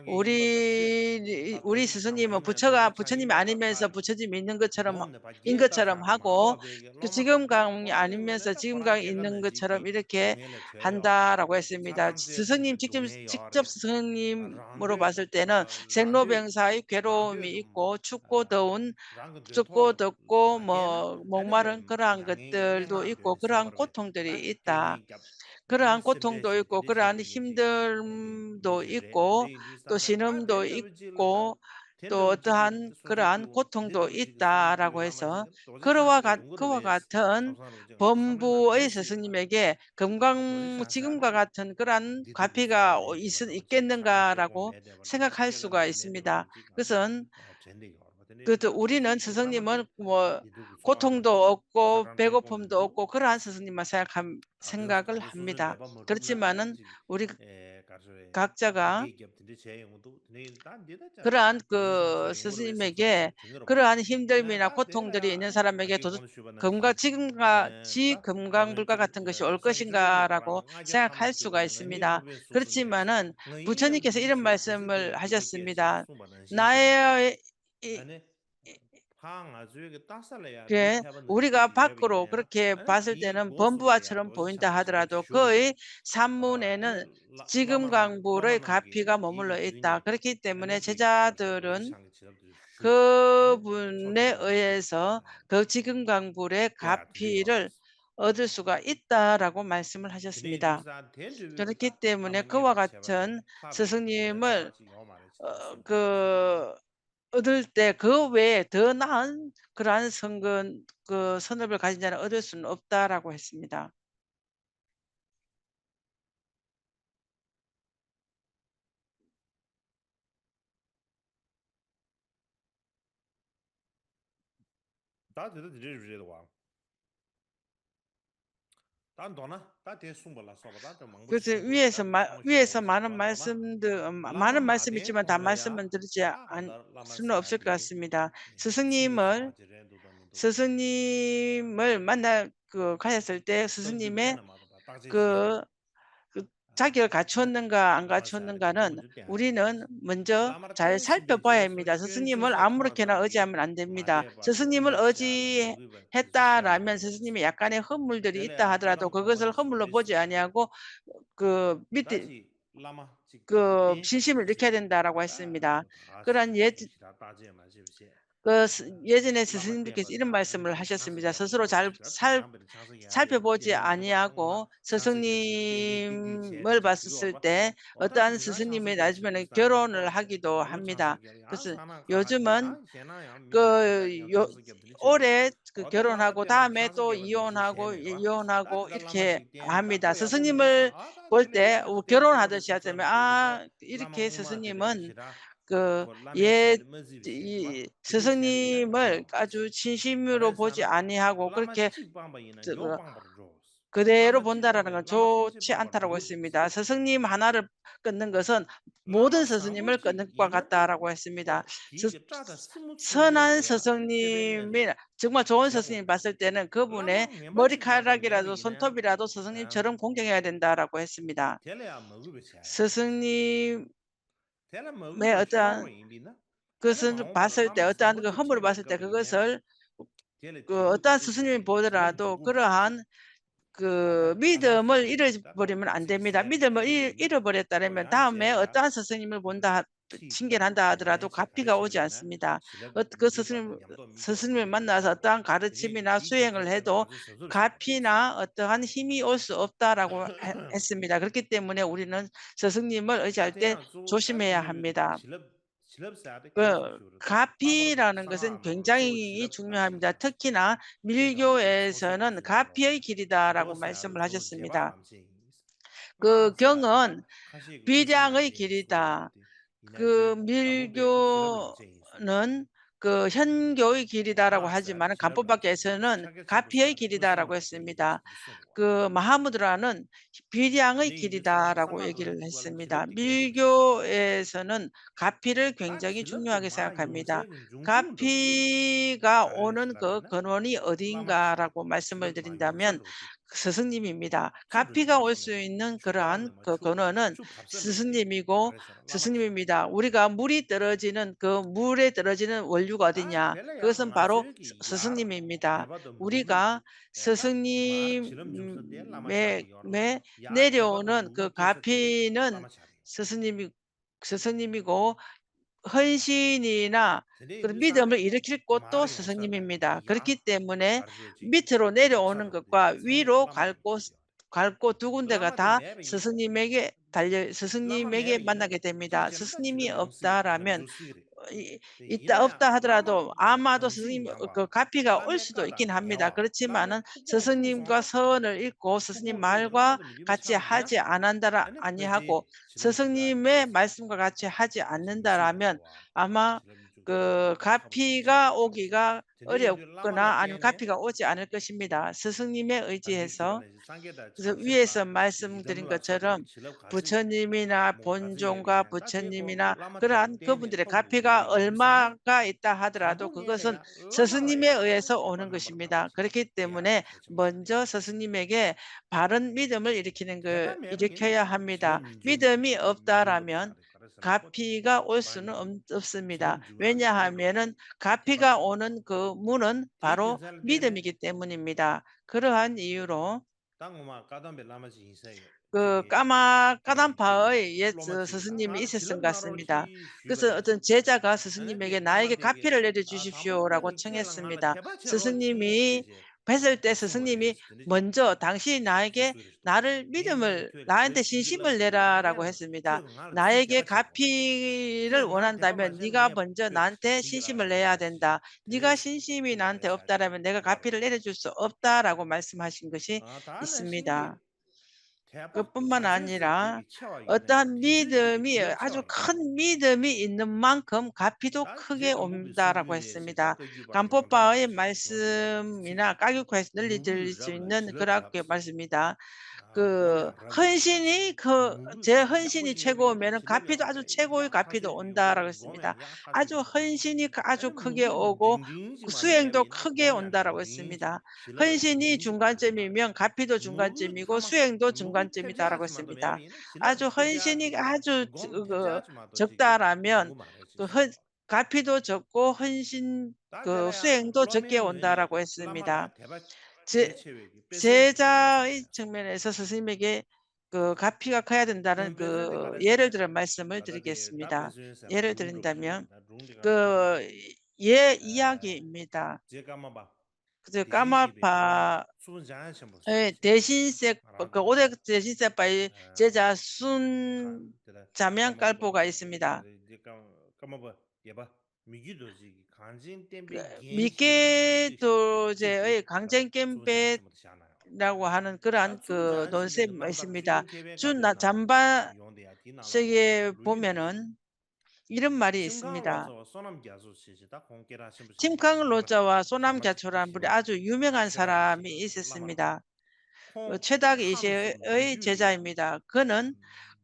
우리 스승님은 부처님이 아니면서 부처님이 있는 것처럼 하고 그 지금강이 아니면서 지금강이 있는 것처럼 이렇게 한다라고 했습니다. 스승님 직접 스승님으로 봤을 때는 생로병사의 괴로움이 있고 춥고 덥고 뭐 목마른 그러한 것들도 있고 그러한 고통들이 있다. 그러한 고통도 있고 그러한 힘듦도 있고 또 신음도 있고 또 어떠한 그러한 고통도 있다라고 해서 그와 같은 범부의 스승님에게 지금과 같은 그러한 과피가 있겠는가라고 생각할 수가 있습니다. 그것은 우리는 스승님은 뭐 고통도 없고 배고픔도 없고 그러한 스승님만 생각을 합니다. 그렇지만은 우리 각자가 그러한 그 스승님에게 그러한 힘듦이나 고통들이 있는 사람에게 지금같이 금강불과 같은 것이 올 것인가라고 생각할 수가 있습니다. 그렇지만은 부처님께서 이런 말씀을 하셨습니다. 나의 우리가 밖으로 그렇게 봤을 때는 범부와처럼 보인다 하더라도 그의 산문에는 지금 강불의 가피가 머물러 있다. 그렇기 때문에 제자들은 그분에 의해서 그 지금 강불의 가피를 얻을 수가 있다라고 말씀을 하셨습니다. 그렇기 때문에 그와 같은 스승님을 얻을 때 그 외에 더 나은 그러한 선업을 가진 자는 얻을 수는 없다라고 했습니다. 그래서 위에서 많은 말씀이지만 다 말씀은 드리지 수는 없을 것 같습니다. 스승님을 가셨을 때 스승님의 그 자격을 갖추었는가 안 갖추었는가는 우리는 먼저 잘 살펴봐야 합니다. 스승님을 아무렇게나 의지하면 안 됩니다. 스승님을 의지했다라면 스승님의 약간의 허물들이 있다 하더라도 그것을 허물로 보지 아니하고 신심을 느껴야 된다라고 했습니다. 그런 예전에 스승님께서 이런 말씀을 하셨습니다. 스스로 잘 살펴보지 아니하고 스승님을 봤을 때 어떠한 스승님이 나중에는 결혼을 하기도 합니다. 그래서 요즘은 올해 결혼하고 다음에 또 이혼하고 이렇게 합니다. 스승님을 볼 때 결혼하듯이 하자면 이렇게 스승님은 스승님을 아주 진심으로 보지 아니하고 그렇게 그대로 본다라는 건 좋지 않다라고 했습니다. 스승님 하나를 끊는 것은 모든 스승님을 끊는 것과 같다라고 했습니다. 선한 스승님이 정말 좋은 스승님 봤을 때는 그분의 머리카락이라도 손톱이라도 스승님처럼 공경해야 된다라고 했습니다. 스승님의 어떠한 그것을 봤을 때 어떠한 허물을 봤을 때 그것을 어떠한 스승님이 보더라도 그러한 믿음을 잃어버리면 안 됩니다. 믿음을 잃어버렸다면 다음에 어떠한 스승님을 칭견한다 하더라도 가피가 오지 않습니다. 그 스승님을 만나서 어떠한 가르침이나 수행을 해도 가피나 어떠한 힘이 올 수 없다라고 했습니다. 그렇기 때문에 우리는 스승님을 의지할 때 조심해야 합니다. 가피라는 것은 굉장히 중요합니다. 특히나 밀교에서는 가피의 길이다라고 말씀을 하셨습니다. 그 경은 비량의 길이다. 밀교는 현교의 길이다라고 하지만 간법학에서는 가피의 길이다라고 했습니다. 마하무드라는 비량의 길이다라고 얘기를 했습니다. 밀교에서는 가피를 굉장히 중요하게 생각합니다. 가피가 오는 근원이 어디인가라고 말씀을 드린다면 스승님입니다. 춥을 가피가 올 수 말씀해. 있는 그러한 춥다는데 뭐 그 근원은 춥 밥섬에 띠 스승님이고 가르쳐라. 라마치. 스승님입니다. 우리가 물이 떨어지는 그 물에 떨어지는 원료가 다 어디냐? 벨라야 그것은 바로 간저기 야라. 스승님입니다. 대바도 무르면 우리가 다 말 지름 줍서 때 라마샤기 열어. 스승님의 야 대바도 내려오는 그 무르 떼서 때 가피는 라마샤리. 스승님이고 헌신이나 근데 그 이두산에 믿음을 일으킬 곳도 말이 없었다. 스승님입니다. 야 그렇기 때문에 가르쳐지. 밑으로 내려오는 미차도 것과 성에 위로 라마도 되죠. 갈고 두 군데가 라마도 다 내비 라마 스승님에게 내비 만나게 됩니다. 지점가 스승님이 지름 용시 지름 없다라면 주시리. 있다 이나야 없다 하더라도 라마도 아마도 정신 스승님 양반 그 가피가 올 라메 수도 있긴 까다 합니다. 대와 라메 그렇지만은 푸고 스승님과 푸송아 선을 읽고 스승님 푸고 그 말과 라마도 미리 같이 차비야 하지 않는다라 아니 아니하고 그지 지름 주다 스승님의 그랬어 말씀과 같이 하지 그지 미시다 않는다라면 와 아마 지름 주다 그 와 차부 가피가 미시다 오기가 근데 이 라마가 어렵거나 아니면 되네 가피가 오지 않을 것입니다. 스승님에 아주 의지해서 시간에 상계다 그래서 위에서 참석다 말씀드린 이담라 차도 것처럼 지럽 가지 부처님이나 뭐 가지 본종과 얘기네 다 되고 부처님이나 라마도 그러한 되네 그분들의 톡부 가피가 말이 유산에 얼마가 있다 하더라도 그것은 가보니야 스승님에 라마라야 의해서 오는 대박 넘버 것입니다. 라마지 그렇기 대야다 때문에 대접시네 먼저 스승님에게 바른 믿음을 대박 매버긴 일으켜야 합니다. 지름 민중 믿음이 민중도 없다라면 비싸리 가르쳐라 꽂대 가피가 올 수는 바니 없습니다. 지름 주라니 떼로 왜냐하면은 대박 가피가 섬 오는 그 문은 바로 대진살 때네 믿음이기 때문입니다. 그러한 이유로 땅엄마 까담베 라마지 인사에 그 지게 디 지게 까마의 옛 로마지 땅 스승님이 나를 있었던 지름 것 같습니다. 나로시 그래서 슈베레 어떤 제자가 아니 스승님에게 디 나에게 까마데게 가피를 아 내려주십시오라고 담보르베니 켈랑 알라 청했습니다. 테바체로 로시 스승님이 되제 뵀을 때 숨거래 스승님이 되지 먼저 당신이 나에게 기술이도 나한테 티 신심을 길러지 내라라고 아니야 했습니다. 티가 알라 티 나에게 대바체고 가피를 티가 날 대바 원한다면 마셔 네가 네 먼저 벽시 나한테 징글라 신심을 내야 징글라시 된다. 네가 되레 신심이 징글라 나한테 샤리 없다라면 내가 알라로 가피를 내려줄 수 없다라고 말씀하신 것이 아 다나 신기 있습니다. 대박 그뿐만 자세스 아니라 되게 채워 있네 어떠한 기술지게 믿음이 지럽 아주 채워라 큰 믿음이 있는 만큼 가피도 다 크게 제가 무비 온다라고 선주에 다 했습니다. 거기 바로 양반에 간포파의 가르쳐 용데 지지 말씀이나 까격화해서 널리 들릴 무비 수 rabla 있는 지럽 그렇게 잡스 말씀입니다. 아 몸에 rabla 무비 제 그 헌신이 약고지 얘기 최고면은 지럽 가피도 양반에 아주 최고의 야 가피도 사수에 온다라고 비고 했습니다. 몸에 야 아주 사수에 헌신이 아주 아니 크게 무비는 오고 딩딩지 말에 수행도 내비나 크게 몸에 온다라고 딩딩지 했습니다. 지럽에 헌신이 딩딩지 말에 말해 중간점이면 가피도 무비 중간점이고 타마 수행도 무비 중간점이다라고 탭지하지 마도 했습니다. 매비나 지럽 아주 탭지하지 헌신이 아주 곰 탭지하지 마도 지게 적다라면 누구 말했지 그 시고 가피도 적고 헌신 그 따잘래야 수행도 적게 플러메 너니 온다라고 했습니다. 라마라야 대박 제, 제체외기 뺏어야지 제자의 말했습니다. 측면에서 스님에게 그 가피가 커야 된다는 공 뺏어야지 그 예를 가르치네. 들어 말씀을 가다데 다 드리겠습니다. 뺏어야지 예를 룽르기 드린다면 나 룽디 가르치네. 그 에 이야기입니다. 제가 봐 그저 대신시비 까마파의 수분 장한 첨부 쓰지. 대신세 그 알아들어. 오대 대신세파의 제자 순 되다. 자명깔보가 까마봐 있습니다. 제가 까마봐 얘봐 미기도지 간진 그 땜베 겐시라고 미케도제의 찌찌다 수분 장한 강쟁겜배라고 첨부 시하나요. 하는 그러한 수분 그 장한 첨부는 논셈이 남다 있습니다. 퓨어 케베 준 가데나 잠바 용데야 디나나 세계에 루이도시 보면은 이런 말이 있습니다. 침강로서 소남 기아수시다 공개라 신부시 팀캉 말 로저와 소남 자마시 갸초라는 분이 시바 아주 유명한 사람이 시라이시다 라마라 있었습니다. 콩 최닥 캄스 이시의 뮤듀리아 제자입니다. 그는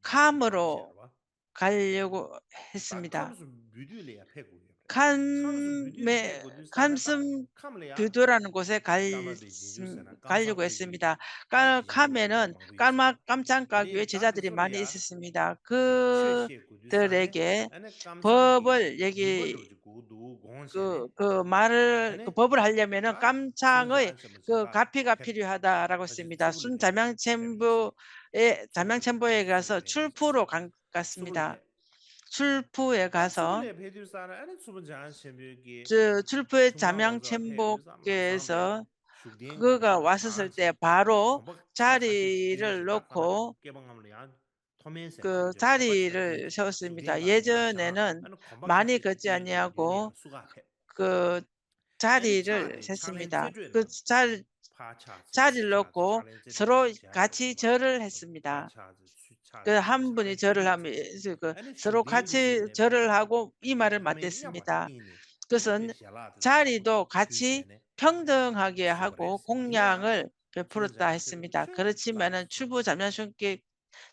캄으로 라마시아라 가려고 딱 했습니다. 캄스 뮤듀리아 패고요 캄스 뮤듀리 캄의 패고 두산에 딱 캄슨 캄레야 뷰드라는 곳에 까마베 진주세나 가려고 깜상베기 했습니다. 다 디진주세나 캄에는 망고 있어 깜창가교의 근데 다 제자들이 많이 그소리야 있었습니다. 최시고 두산에 그들에게 안에 깜상기 법을 얘기 리버도 고도 공원세네 그 안에 법을 하려면은 다 수분자 깜창의 그 안심을 가피가 팩 필요하다라고 아주 했습니다. 수분을 패 수분을 잠양천부에 가서 패 출푸로 수분을 갔습니다. 패 출푸에 다 가서 수분을 패주사는 안에 수분자 안심이 출푸의 중간로서 패주사 막상배 잠양천부께서 그가 슈딩가리아 왔었을 때 장세 바로 콤박 자카시 자리를 딩시 딱 하나 놓고 깨방함리안 토멘세 그 이제 콤박지다 자리를 딩시 세웠습니다. 슈딩가리아 장 예전에는 안에 많이 콤박지시 걷지 딩시 유리아 아니하고 수가 패 그 애니 자리를 차네 차렌 셌습니다. 쇠죄나 파차즈 자리를 치차즈 놓고 차렌 서로 쇠죄나 같이 제하고만 절을 했습니다. 파차즈 그 추차즈 한 분이 차렌 절을 쇠죄지 하면 애니 서로 같이 슈딩그세네 절을 하고 이 말을 토멘이냐 맞댔습니다. 이니 그것은 베샬라드다 자리도 같이 퓨세네 평등하게 하고 수브레스 이나야 공양을 수분 베풀었다 장한 셈이 했습니다. 쉐 그렇지만은 라마스 출부 잠잠sun께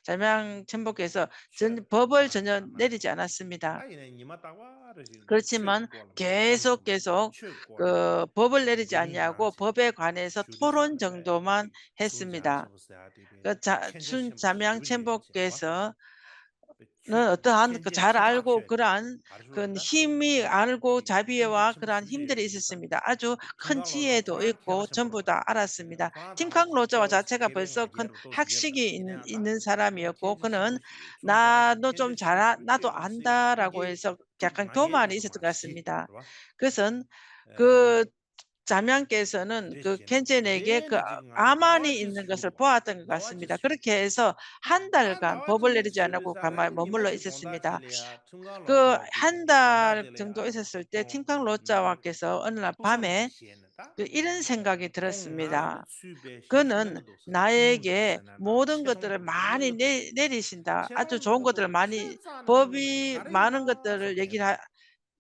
잠양 첨부께서 Şöyle 법을 전혀 Marangana 내리지 Marangana. 않았습니다. 아이는 니마다와 그러지 그렇지만 최고 꼴라 계속 깜수만 계속 최고 꼴라 그 법을 내리지 무슨 않냐고 양체 법에 관해서 토론 슈리산에 정도만 순자 했습니다. 첨부세야 되게 그 켄제 춘 첨부 잠양 기부지 봐. 첨부께서 는 최 어떠한 그 켄제 잘 지다 알고 쉐 그러한 그 바르슈다 힘이 알고 티 켄제 자비와 첨부 그러한 수지 힘들이 요리사 있었습니다. 아주 큰 팀강로자 지혜도 코란 있고 케바 전부 첨부로 다 알았습니다. 코란 팀캉 당시 로저와 콜로스 자체가 케베 벌써 큰 가게로 또 지게다 학식이 이내다 있는 뭐 사람이었고 켄제 그는 첨부 존자 나도 좀 켄제 잘 첨부 나도 수지 세바 안다라고 이게 해서 쭉 약간 교만이 나게도 있었던 것 마시 같습니다. 봐. 그것은 에 그 잠양께서는 그 그러시네. 켄젠에게 그 그대로 지금 아주 가만히 나와지 있는 것을 수로 보았던 것 나와지 같습니다. 수로 그렇게 해서 한 아 달간 법을 나와지 내리지 수로 않고 가만히 사네 머물러 니모시 공다 있었습니다. 칠이야 그 중간로서 한 지금 공다 달 정도 칠이야 있었을 때 공 팀캉 로짜와께서 어느 날 부산 밤에 지시에는다 이런 생각이 공안의 들었습니다. 수배 그는 신신능도서 중무지 나에게 세나나 모든 것들을 최종도 많이 신능도서 내리신다. 아주 좋은 것들을 제라마도 많이 최자는 법이 많은 잘해라 것들을 얘기를 소리해봐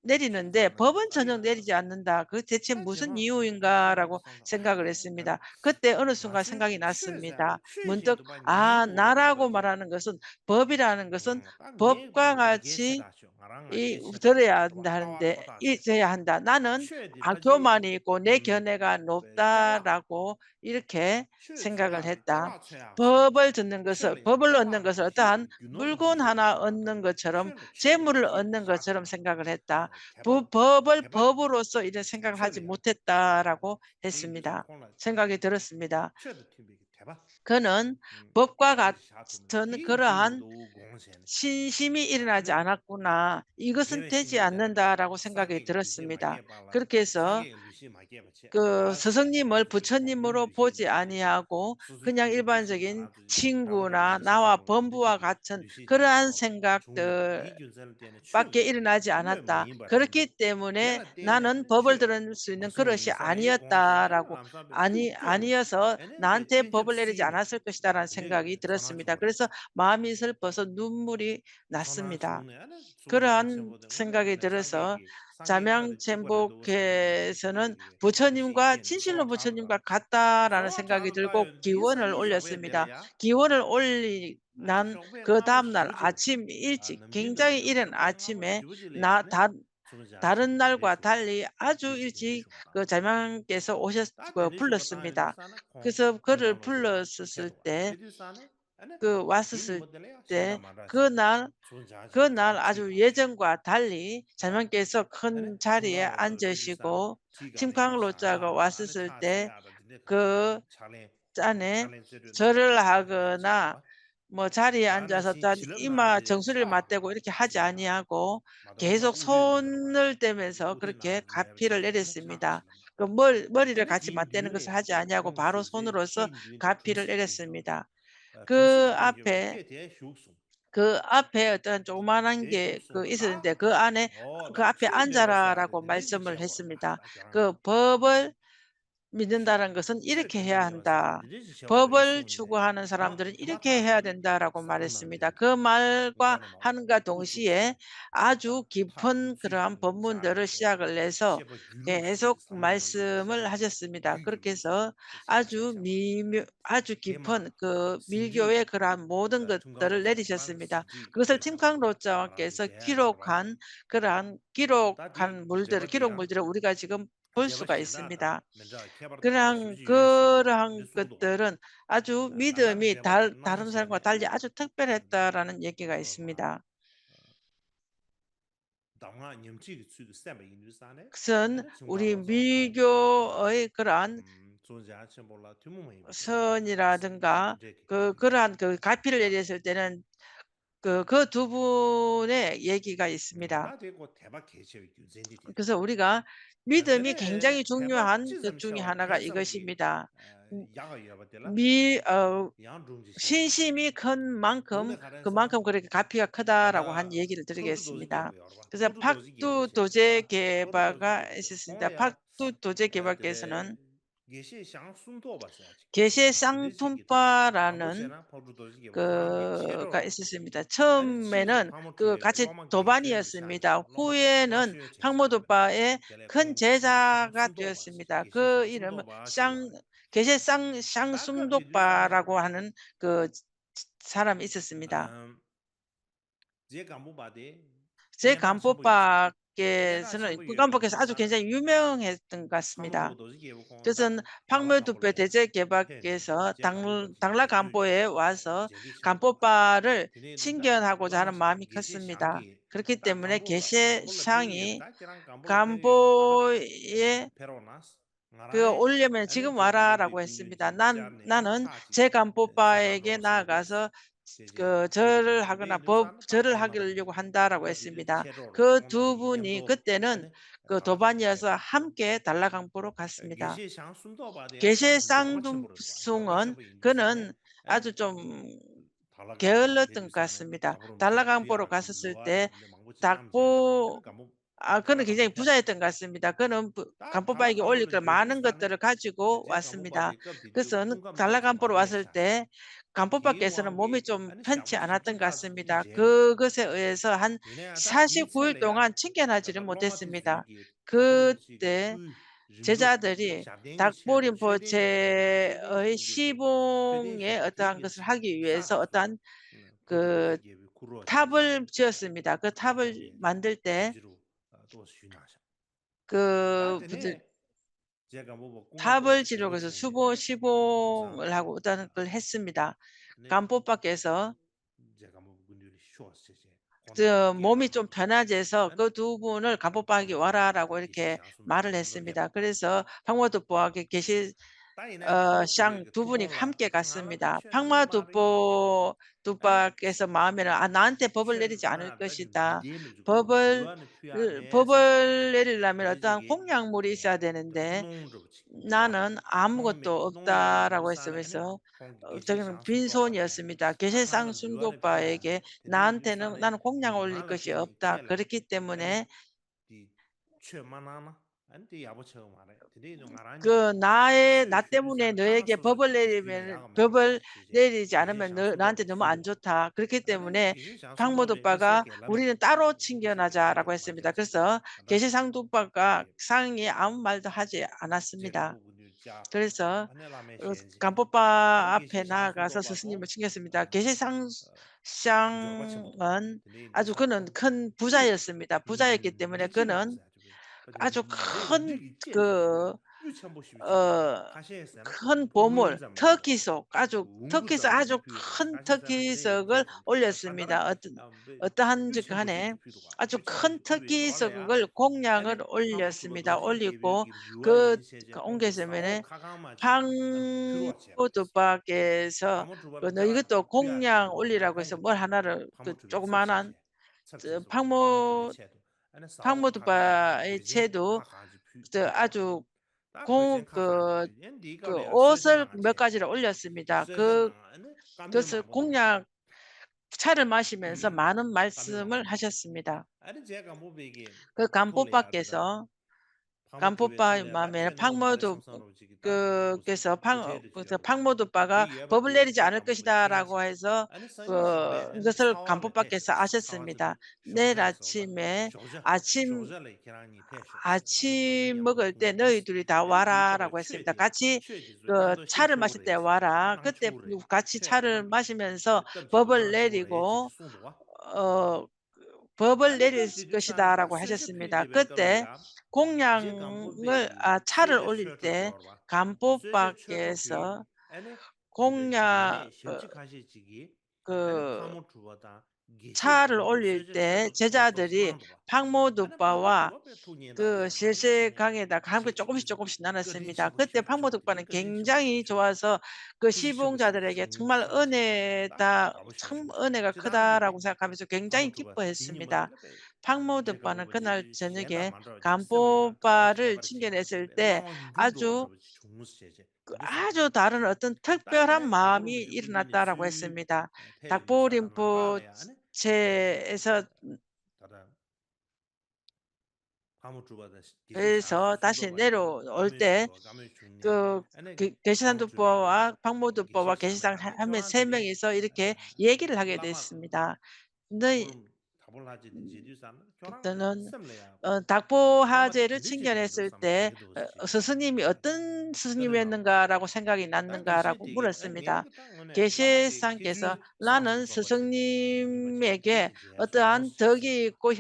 내리는데 최자는 법은 전혀 잘해라 내리지 않는다. 그 대체 아 무슨 제발 뭐 이유인가라고 상관 생각을 난 했습니다. 그때 어느 순간 나중에 생각이 최자 났습니다. 문득 최신도 봐 니모도 나라고 오래가지 말하는 것은 법이라는 것은 딱네 법과 나게 같이 체다쇼 나게 체다쇼 들어야 또봐 따와 한다는데 토다세 있어야 한다. 나는 최디 다지 교만이 있고 내 견해가 짤라 높다라고 이렇게 최 생각을 제가 했다. 짤라 최악세 법을 듣는 것을 최리 법을 얻는 짤라 것을 지시 어떠한 균노도 물건 지시 하나 나도 얻는 것처럼 최리 최리 재물을 최리 얻는 것처럼 샤토 생각을 했다. 개발 법을 개발 법으로서 이런 생각을 하지 최리야 못했다라고 이 유사 했습니다. 콜라 생각이 들었습니다. 최도 팀비 개발 그는 법과 개발이 샤토면 같은 디 그러한 디고도 공세네 신심이 일어나지 아니 않았구나. 이것은 개발 되지 신고되는데 않는다라고 생각이 사계가 루시 들었습니다. 마게 발라 그렇게 해서 사계가 루시 마게 받지 그 알아서 스승님을 루시 공부 부처님으로 루시 보지 아니하고 수수 그냥 집에 루시 일반적인 알아서 다고도 친구나 루시 나와 사고 범부와 루시 같은 루시 집에 그러한 고 중립 생각들 이균설 때는 밖에 최고 일어나지 왜 않았다. 메인 바람에 그렇기 때문에 얘라 나는 때는 법을 최 들을 수 있는 무슨 그릇이 유사의 공세는 아니었다라고 암사배 뚝뚝 아니어서 얘는 나한테 첸첩 법을 내리지 수이네 않았을 것이다라는 생각이 네 들었습니다. 전화주머니 그래서 마음이 슬퍼서 눈물이 났습니다. 전화주네 안에 소냐 그러한 첨보된 생각이 거는 들어서 상계가 직거래도 세바는 잠양천복회에서는 시기들이 부처님과 시기엔 진실로 소와 부처님과 차르다 같다라는 소와 생각이 들고 차르다 기원을 니상이 쇼베 올렸습니다. 내려야 기원을 올리난 쇼베 그 나무 다음날 기부지네 아침 일찍 남진도 굉장히 그 이른 쇼베 나무 아침에 기부지래야 나 안에 다, 소자 다른 첨부 날과 되레쇼 달리 아주 되시긴 일찍 되쇼다 그 잠양께서 다 되레쇼가 다 불렀습니다. 인도산에 그래서 그를 콩강로서 불렀었을 개도와 때 미디산에 안에 디니 왔었을 모델이야 때 신다마라시 그날 소자시 그날 개발 아주 지가시 예전과 달리 봐 자명께서 안에 큰 자리에 중간로서 미디산 앉으시고 지가네 팀캉로자가 샤샤다 안에 왔었을 때 차셔야 되네 그 차례 짠에 차례 세르나 절을 지가네 하거나 지가봐 뭐 자리에 나는 앉아서 시 짠 이마 칠럽나데 정수리를 차 맞대고 이렇게 하지 지나 아니하고 마당마 계속 우대든가 봐 손을 대면서 그렇게 우대나 가피를 내버치게 안에 차 내렸습니다. 칠럽나 그 머리를 안에 같이 딘 맞대는 것을 듀레야 하지 아니하고 바로 공수제 손으로서 딘 듀인데 가피를 중시 중시오지 내렸습니다. 중시 그 중시오 앞에 케대 휴송 그 앞에 어떤 조그마한 대 게 있었는데 휴송다 그 안에 그 어나 앞에 최베버스야 앉아라라고 되는데 말씀을 지셔버려 했습니다. 다 겨나 그 법을 최 믿는다는 것은 이렇게 해야 최전전되어서 한다. 되지 셔버려 법을 송이네 추구하는 사람들은 이렇게 디마타 해야 된다라고 사람만 말했습니다. 된다 그 말과 인간의 마음 하는가 동시에 우주시 아주 타 깊은 그러한 취신 법문들을 자르게 시작을 해서 셰버 유루시 계속 상용로 말씀을 셰베 하셨습니다. 그렇게 유규루시 해서 샤샤샤바 아주 게마 깊은 그 신지 밀교의 그러한 모든 것들을 중간로서 코란 내리셨습니다. 신지 그것을 개샤바 마라지 팀캉로자께서 제야샤바 기록한 다디 물들을 기록 제바디야 물들을 우리가 지금 볼 수가 제바신다다 있습니다. 맨자 케바르다가 그러한 슈지 유시오 그러한 뉴스도 것들은 아주 달라는 믿음이 제바디 다른 사람과 나시네 달리 아니 아주 특별했다라는 얘기가 그거가 있습니다. 당화 님지 수도 셈바 인도산에 그것은 아니 우리 중간로서 콩다 미교의 그러한 존재 몰라 투모이 비디오나 선이라든가 데게 그러한 그 가피를 내렸을 때는 그 두 분의 얘기가 있습니다. 다되고 대박 개체의 유전지 그래서 우리가 믿음이 굉장히 그래 대박 중요한 것 중에 찌섬셔 하나가 대성기 이것입니다. 음, 야가 여바들라 미 양중지 셔버라 신심이 큰 만큼 눈에 가는 사람 그만큼 그렇게 가피가 크다라고 한 아다 얘기를 퍼주 도지 드리겠습니다. 개발 열어봐 그래서 퍼주 도지 개발 팍두 셔 도제 봐 퍼주 도지 개발가 개발 있었습니다. 공야 팍두 도제 그래 개발께서는 예시 샹 순도 봤어야 게시의 드레시기 다 쌍통파라는 가보세나 퍼주 도지 개발 코란 그가 예체로 있었습니다. 아니 시시 처음에는 그 파모투에 같이 로마 게셰르 도반이었습니다. 샤샤 로마 후에는 마슈에 체샤 황모도바의 게레 큰 공 시시 샹 제자가 순도 봤어 되었습니다. 게시 그 샹 이름은 순도 봐 시와 게시 다가 비두산에 쌍숭독바라고 하는 그 사람이 있었습니다. 음, 제 간부바디 제 냠바 샴푸이시. 내가 간포박에서는 샴푸 그 예로 간포께서 아주 마사 굉장히 유명했던 것 같습니다. 파무주도 예고 그것은 딱 황묘두배 달라간보로 대제개박에서 제 간부바 당라 뮤 간포에 와서 제기 샴푸바. 간포바를 드네도 딱 친견하고자 하는 라마스 마음이 게시 컸습니다. 샹기 그렇기 딱 때문에 간불라 페기에도 개셰상이 딱 계란 간불라 페기에도 따라 간포에 페로나스 그 나라에 올려면 아니 "지금 제 간부비 와라."라고 했습니다. 군뉴지 짜네 나는 차지 제 간포바에게 세반도 세바베스 나아가서 제제 그 절을 체도바 하거나 베뉴산 딱 절을 온나바디 하려고 한다라고 거디 했습니다. 체로로 그 두 온나바디 분이 냠도 그때는 아니 그 달라간보 도반이어서 페로 함께 달라강보로 갔습니다. 게시 샹 순도바디야 게시의 딱 요르바 첨부로 봐 요르바 쌍둥숭은 첨부 인도산에 그는 아니 아주 좀 달라간보 게을렀던 것 베뉴산에 같습니다. 다브롬 제 달라강보로 퓨야라 갔었을 로아레 때 망고 짬제 아니 닭보 간보 그는 굉장히 달라간보 페로 부자였던 것 같습니다. 그는 딱 간포바에게 올릴 달라간보는 걸 많은 조주산에 것들을 가지고 제 왔습니다. 간보바디 껍디 그래서 뚱감도 달라강보로 왔을 마레샤시 때 간포바께서는 몸이 기왕기 좀 아니 편치 샤브 않았던 것 심층카스 같습니다. 딘제니 그것에 의해서 한 드네야다 49일 미첼레야 동안 친견하지를 다다 로마티 못했습니다. 주기 다브르브치 그때 푸 림루 제자들이 샤댕기 체도 닭보림포체의 쉐댕신기도 시봉에 쉐댕신기 어떠한 것을 쉐게시 하기 위해서 샤스 어떠한 그 고디도지 게비 구로치제 탑을 지었습니다. 그 탑을 다제 만들 때 지지루 또 쉬나샤 그 따드네 제가 뭐 탑을 공화도 지르고 해서 고고치제 자 시봉을 하고 어떤 걸 했습니다. 네 간포파께서 제가 뭐 군들이 쇼스제 혼나바 몸이 좀 깨라마 편해져서 아니 그 두 분을 간포파에게 와라라고 게시 이렇게 샹순도 말을 냠도 했습니다. 페로 그래서 황모두보와 계시 따이네 파무주베 샹 그 두 분이 투본라 함께 청알라 그 갔습니다. 쉐네 마리 황마두보 아니 두빠께서 마음에는 '아 나한테 법을 내리지 않을 chen 따지 것이다. 미데미 주고 법을 유아는 퓨아네 법을 세상도 내리려면 어떠한 그래지기 공약물이 있어야 그 되는데 투농르지 와 나는 아무것도 농미기 없다.'라고 누산에 아니 했으면서 콩기 게시 저는 샹순도 바데 빈손이었습니다. 계시상 딱하는 유아는 퓨아네 순도바에게 드네 나한테는 누산에 나는 공양을 올릴 닝말라 것이 게니 없다. 켈라 그렇기 아니 때문에 디 최만하나 아니 디 야보쳐 말해 드네 좀 알아니 나 때문에 너에게 법을 내리지 않으면 나한테 너무 안 좋다. 그렇기 때문에 박모드 오빠가 우리는 따로 친견하자라고 했습니다. 그래서 계시상도 오빠가 상이 아무 말도 하지 않았습니다. 그래서 간포바 앞에 나아가서 스승님을 챙겼습니다. 계시상은 아주 그는 큰 부자였습니다. 부자였기 때문에 그는 아주 그 어 큰 보물, 터키석 아주 큰 터키석을 올렸습니다. 어떠한지 간에 아주 큰 터키석을 공양을 올렸습니다. 올리고 그 옮겼으면은 황무두빠께서 너 이것도 공양 올리라고 해서 뭘 하나를 그 조그마한 저 황무두빠의 채도 아주 공 그 옷을 몇 가지를 올렸습니다. 그것을 공약 차를 마시면서 많은 말씀을 하셨습니다. 아니 제가 뭐 이게 그 톨레야드다 간포파의 파무트베 마음에는 라체노 마레 삼선으로 지기다 그께서 구제르지라 황모두빠가 그 법을 예바디 내리지 않을 제가 뭐 것이다라고 첸시 해서 아니 선이 시베 아니 이것을 사와메 간포파께서 페셔스 사와즈비 아셨습니다. 내일 쇼자에서바 아침에 쇼자 아침 쇼자레 계란이 페셔스 아주 쇼자 아침 야마 먹을 때 공고스 너희들이 다 아니 디처베 와라라고 했습니다. 최디 같이 최디즈 그 냠도 차를 마실 때 셰쇼레시 와라. 그때 낭초레 같이 차를 최낭비 마시면서 깜지 법을 낭초레 지지 내리고 송도와 어 법을 아니 내릴 깜지 주산에다 것이다라고 쇠시 하셨습니다. 퓨디베 그때 떨로야 제 공양을 간부베기 차를 쇠제 올릴 최초 때 줘봐 쇠제 최초기 간포파께서 아니 공양 디네 심직하시지기 아니 그 파모 주바다 게시 차를 장부도 올릴 쇠제 때 최초 제자들이 소스만도 봐 황모두 아니 파모 오빠와 주바베 그 투니다야 마도 시네 실세강에다가 함께 조금씩 제치기도 조금씩 거딘 나눴습니다. 그때 샤브쇼 황모두 오빠는 거딘 굉장히 샤브쇼 좋아서 그 그지 샤브쇼 시봉자들에게 정말 샤브쇼 딱 가보쇼 참 은혜가 지다지기 크다라고 생각하면서 굉장히 파모 주바 기뻐했습니다. 디니마들레 황모두 제가 오빠는 뭐 그날 젠다 저녁에 만들어 지셈이야 가와 간포바를 제바르지 챙겨냈을 때 라마 딘도 아주 알아보지 중무스제제 아주 다른 어떤 특별한 따드네 마음이 다브로브지 군디니 일어났다라고 수 했습니다. 페리 누사다나 깔래야 아니 닭보림포체에서 다다 파무주바다 게시 샹수 에서 다시 순도바디 내려올 가면 때 슈도 가면 중네 그 아니 파무주베기 계시산두보와 박모두보와 게시 샹네 계시상 아니 하면 세 조란데네 명이서 이렇게 얘기를 하게 라마 됐습니다. 너희 보름 그때는 셈래야. 라마 닥보하제를 드리지게 친견했을 로삼 때 제도시지. 스승님이 어떤 그러나 스승님이었는가라고 생각이 다 났는가라고 계시되게 물었습니다. 녜는 딱 오네. 라마디 계시상께서 계주 나는 상주 좀바지. 니바지 스승님에게 계시지. 어떠한 소시지. 덕이 있고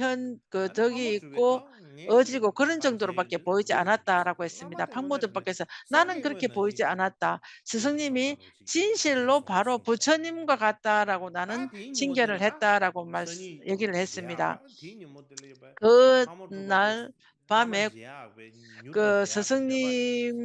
아니 덕이 방법 있고 주겠다. 네 어지고 그런 정도로밖에 반제 보이지 되는지. 않았다라고 했습니다. 라마데 오늘에 박모드께서 나는 그렇게 상계고는 보이지 진짜 않았다. 제도 스승님이 삼삼로지. 진실로 계속 바로 숨바래. 부처님과 같다라고 나는 다디니 칭견을 모델다. 했다라고 선이 얘기를 했습니다. 제야 디니 모델이 봐. 파모르바데 그날 밤에 라마지야 왜 뉴르 그 제야 베데바지. 스승님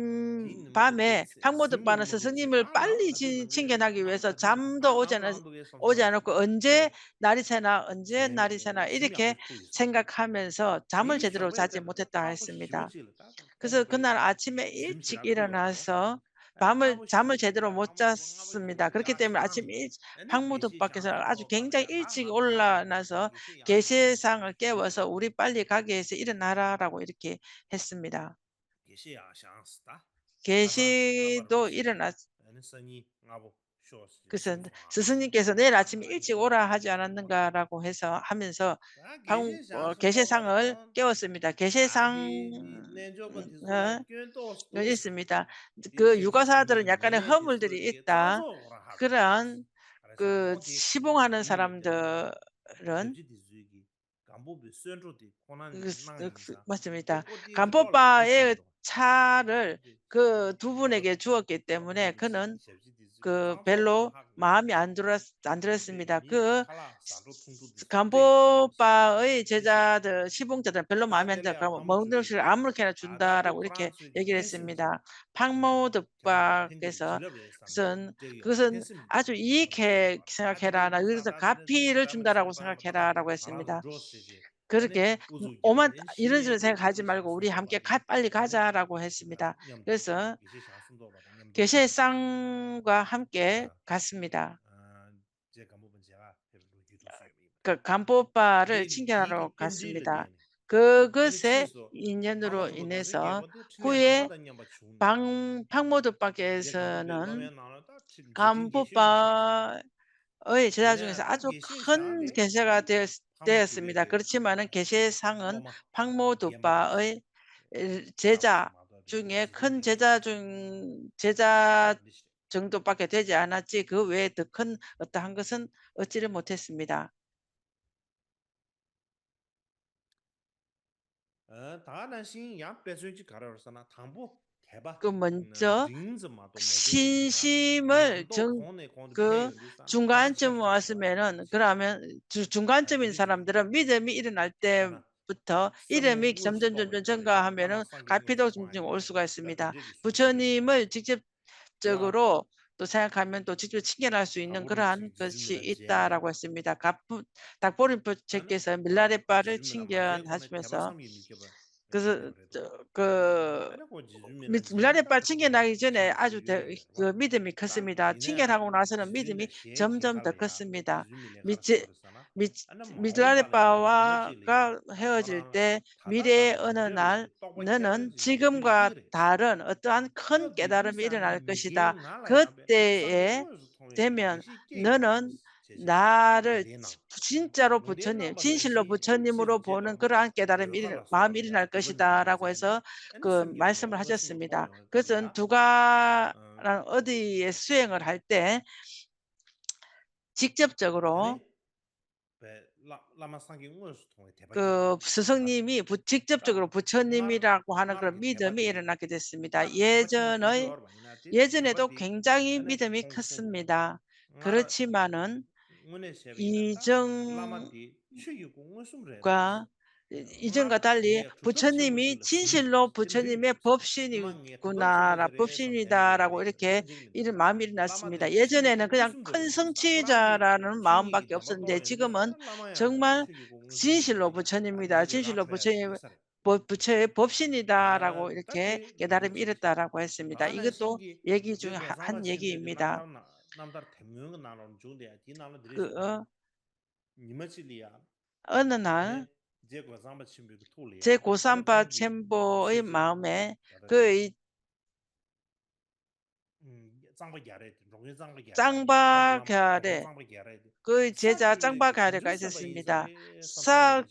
디니 모델데 밤에 박모드바는 승계는 거지. 스승님을 다 빨리 랑가든 게 칭견하기 위해서 랑가든 잠도 다 랑랑도게 오지 삼삼 않았고 언제 제 날이 새나 언제 날이 제네 새나 이렇게 심야고 보이스바. 생각하면서 잠을 디 제대로 자지 샤베데 못했다 까부 했습니다. 히브질다. 그래서 그날 콤베 아침에 일찍 심시라 그요라고. 일어나서 에 까부 잠을 제대로 히브질다. 못 까부 까부 잤습니다. 그렇기 히브질다. 때문에 아침 샹디. 아니 계시 박모드밖에서 아주 샹상도 굉장히 바로야. 다 일찍 나도 나도 올라나서 계시 양상도 계시상을 깨워서 우리 빨리 가게 해서 일어나라라고 이렇게 했습니다. 계시 양상스다. 라바 계시도 라바르바시. 일어났 아니 선이 나보 쇼스 그래서 심송아. 스승님께서 내일 아침에 아니 일찍 오라 하지 않았는가라고 해서 하면서 다 계시 양상도 계시상을 바래도 깨웠습니다. 다디 계시상 내조번 디솔라 꾼토스 도스. 있습니다. 디 그 셰지 육아사들은 상이 약간의 네 허물들이 디솔게 있다. 짜조 오라 하고. 그러한 그래서 그 어디 시봉하는 니메 데리고 사람들은 셰지 디즈기 간보비 센트로디 코난 그 낭인사 맞습니다. 데꼬디에서 콜 간포바의 디친도 차를 디 그 두 콜 분에게 주었기 때문에 간보비 그는 셰지 디즈기 그 장조 오라 별로 하고 마음이 안 근데 들었습니다. 미 그 칼라 산도 퉁두디 데 디시고 간포바의 디시 제자들, 시봉자들은 별로 마음에 안 들어. 다텔레아 그러면 먹는 것을 파무주의게 아무렇게나 아다고 준다라고 이렇게 프랑스기 얘기를 펜스미지 했습니다. 오네 자기 펜디리 박모드바께서 질러베 삼디 그것은 저기 그것은 펜스미지 아주 이익해 삼삼바라 생각해라. 다디게 나 여기서 노사다 지는 가피를 담을 준다라고 칠바 마다다 생각해라라고 알아도 했습니다. 조스지 아니 그렇게 우주게 오만 엔시 이런저런 생각하지 계시 말고 우리 샹숨도 함께 바래 빨리 아니 가자라고 제가 했습니다. 냠도 그래서 계시 샹숨도 바래 냠도 계시상과 함께 자 갔습니다. 제가 뭐 제가 별로 유도수요 그 간포바를 내 칭견하러 지기 갔습니다. 펜질르게 아니 그것의 치소 인연으로 파모도 가지게 인해서 뭐도 틀려 후에 남바다 냠바 준 제 간부베 박모드바께서는 로맨 나왔다 지진 계시지 샹스 간포바의 제자 중에서 얘네 다 아주 계시 큰 샹게 계세가 파모 되었습니다. 주베게 그렇지만은 계시상은 로마 박모드바의 겜바리시 제자 사바스마도 중에 지진 큰 계시 제자 엠리시 정도밖에 되지 않았지 그 외에 더 큰 어떠한 것은 얻지를 못했습니다. 다나신 양 배수지 가라서나 당부 대바 그 먼저 링즈마도 메제데기야 신심을 링도 콘에 콘도 그 배운디사 다디 중간쯤 챕터 왔으면은 디시 그러면 중간쯤인 디디지 사람들은 믿음이 일어날 에나 때부터 섬모 이름이 우르스 점점점점 도바레 라마 증가하면은 상게 가피도 우르스 점점 올 와이베 수가 있습니다. 다딘데기 숨베게 부처님을 야 직접적으로 또 생각하면 또 직접 칭견할 수 있는 가부르지 그러한 것이 지즈밀라 제게 있다라고 했습니다. 아니 닥보린포체께서 밀라레바를 지즈밀라 마제 콘에 대바 칭견하시면서 삼기 미켜봐 그래서 제데브레도 그 아니 고 지즈밀라 밀라레바 제다 칭견하기 전에 아주 지즈밀라 그 봐 믿음이 다 컸습니다. 디네 칭견하고 나서는 믿음이 지즈밀라 셰키 점점 더 할래야 컸습니다. 지즈밀라 미치, 가르스바르사나 미, 아니 마오바라야 밀라레바와가 에너지리야 헤어질 마라 때 미래의 타다다다 어느 날 디저르 떡바 너는 쳬버리지 미줄이 지금과 찌그레 다른 어떠한 큰 저 깨달음이 디즈산이 일어날 미게 것이다. 날아야 배 상계 그때에 우에서 통해 되면 계시 너는 깨요라스 제제 나를 미래나 진짜로 미래나 부처님, 진실로 바로시 부처님으로 세지 보는 제도가 그러한 깨달음이 르할라 마음이 수아베야 일어날 디버니 것이다라고 제네 해서 아니 그 성게도 말씀을 응어심도 하셨습니다. 통해 그것은 달래야 두가랑 어디에 수행을 할 때 직접적으로 아니 배 라마 상계 우에서 통해 대박이야 그 다 스승님이 다 직접적으로 나라 부처님이라고 하는 그런 나라게 믿음이 대박이 일어나게 됐습니다. 나 대박치는 소리 얼마 이나티 예전에도 대박이 굉장히 아니 믿음이 통풍고 컸습니다. 나라 그렇지만은 응원의 셰베야다 이전과 라마디 취기고 응숨레다스 이전과 나라 달리 예 주톱 부처님이 첨부질러 진실로 숨베다스 부처님의 템질리다스 음악에 주톱 법신이구나, 첨부질에 법신이다라고 섬템베레 이렇게 이런 템질리다스 마음이 일어났습니다. 라마디 예전에는 취기고 그냥 큰 응숨도레다스 꾸란디 성취자라는 취기기 마음밖에 대바 없었는데 또렌디사 지금은 라마야 정말 취기고 진실로 응숨레디 부처님이다, 다디지 진실로 라트레야스 부처님, 이사레 부처의 법신이다라고 이렇게 다디 깨달음이 르지지 일었다라고 했습니다. 다는 이것도 신기 얘기 중에 제고 삼바 한 침베데 얘기입니다. 남다르 대명은 나는 좋은데 디나는 그 드리지 봐 니마치리아 어느 날 아니 제고 삼바 침베 제 토리아 아니 고삼바 탕기 챔버의 셰지 마음에 다다디 그 짱바갸레 그 제자 짱바갸레가 있었습니다. 싹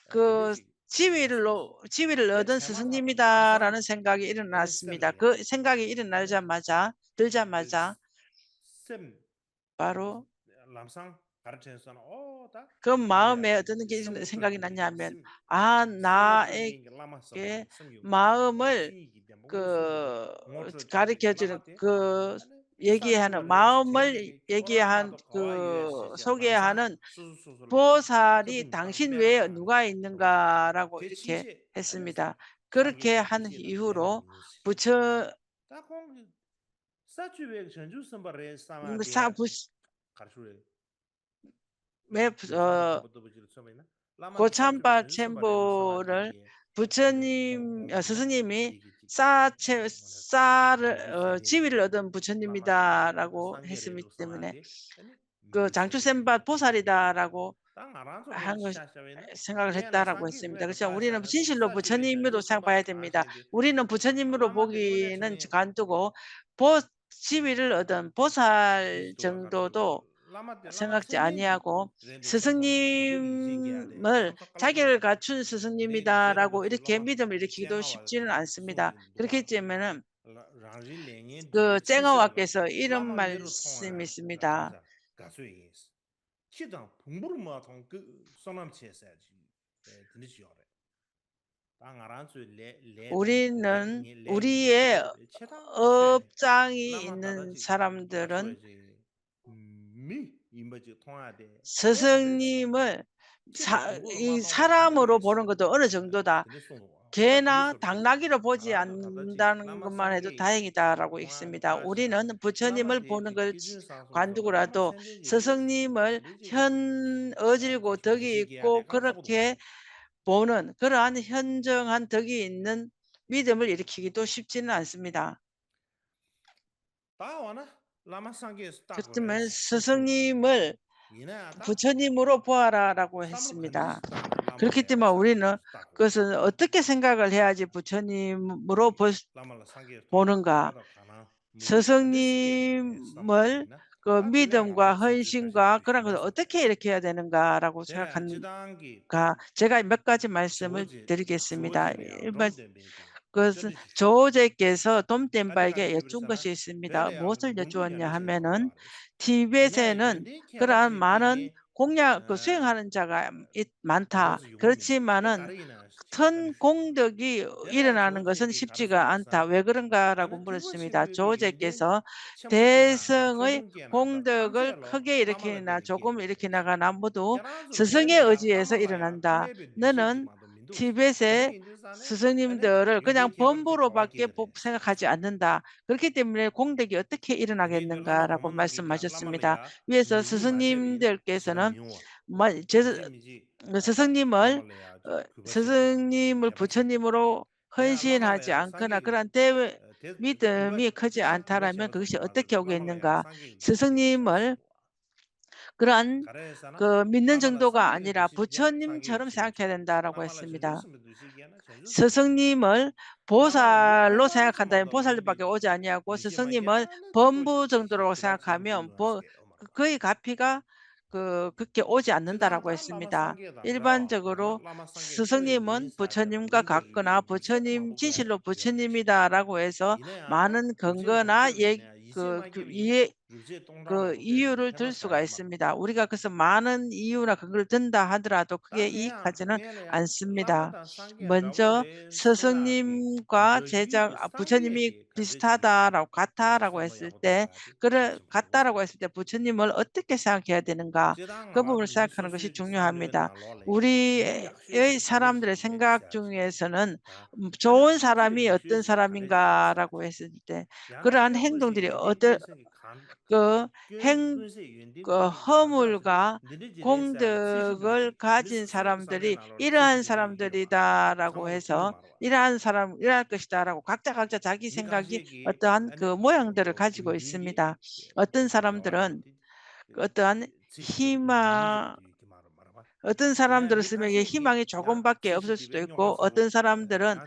그 지위를 얻은 스승님이다라는 생각이 일어났습니다. 그 생각이 들자마자 바로 그 마음에 어떤 게 생각이 났냐면 나에게 마음을 가르쳐주는 마음을 얘기한 소개하는 보살이 당신 외에 누가 있는가라고 이렇게 했습니다. 그렇게 한 이후로 부처 고참바 챔보를 스승님이 지위를 얻은 부처님이다라고 했기 때문에 그 장추센바 보살이다라고 한 것이 생각을 했다라고 했습니다. 그래서 우리는 진실로 부처님으로 생각해야 됩니다. 우리는 부처님으로 보기는 관두고 지위를 얻은 보살 정도도 생각지 아니하고 스승님을 자기를 갖춘 스승님이다라고 이렇게 믿음을 일으키기도 쉽지는 않습니다. 그렇기 때문에 그 쨍어와께서 이런 말씀이 있습니다. 우리는 우리의 업장이 있는 사람들은 스승님을 사람으로 보는 것도 어느 정도다. 개나 당나귀로 보지 않는다는 것만 해도 다행이다라고 있습니다. 우리는 부처님을 보는 걸 관두고라도 스승님을 어질고 덕이 있고 그렇게 보는 그러한 현정한 덕이 있는 믿음을 일으키기도 쉽지는 않습니다. 그렇지만 스승님을 부처님으로 보아라라고 했습니다. 그렇기 때문에 우리는 그것을 어떻게 생각을 해야지 부처님으로 보는가? 스승님을 그 믿음과 헌신과 그런 것을 어떻게 일으켜야 되는가라고 생각하는가? 제가 몇 가지 말씀을 드리겠습니다. 일반 그것은 조제께서 돔덴바에게 여쭌 것이 있습니다. 무엇을 여쭈었냐 하면은 티벳에는 그러한 많은 공약 수행하는 자가 많다. 그렇지만은 큰 공덕이 일어나는 것은 쉽지가 않다. 왜 그런가라고 물었습니다. 조제께서 대성의 공덕을 크게 일으키나 조금 일으키나가나 모두 스승의 의지에서 일어난다. 너는 티벳의 스승님들을 그냥 범부로밖에 생각하지 않는다. 그렇기 때문에 공덕이 어떻게 일어나겠는가라고 말씀하셨습니다. 위에서 스승님들께서는 스승님을 부처님으로 헌신하지 않거나 그런 믿음이 크지 않다라면 그것이 어떻게 오겠는가? 스승님을 그러한 믿는 정도가 아니라 부처님처럼 생각해야 된다라고 했습니다. 스승님을 보살로 생각한다면 보살들밖에 오지 아니하고 스승님을 범부 정도로 생각하면 그의 가피가 그렇게 오지 않는다라고 했습니다. 일반적으로 스승님은 부처님과 같거나 진실로 부처님이다라고 해서 많은 근거나 이유를 들 수가 있습니다. 우리가 그래서 많은 이유나 근거를 든다 하더라도 그게 이익하지는 않습니다. 먼저 스승님과 부처님이 비슷하다라고 같다라고 했을 때 같다라고 했을 때 부처님을 어떻게 생각해야 되는가? 그 부분을 생각하는 것이 중요합니다. 우리의 사람들의 생각 중에서는 좋은 사람이 어떤 사람인가라고 했을 때 그러한 행동들이 허물과 공덕을 가진 사람들이 이러한 사람들이다라고 해서 이러할 것이다라고 각자 자기 생각이 어떠한 모양들을 가지고 있습니다. 어떤 사람들은 어떤 사람들을 쓰면 희망이 조금밖에 없을 수도 있고 어떤 사람들은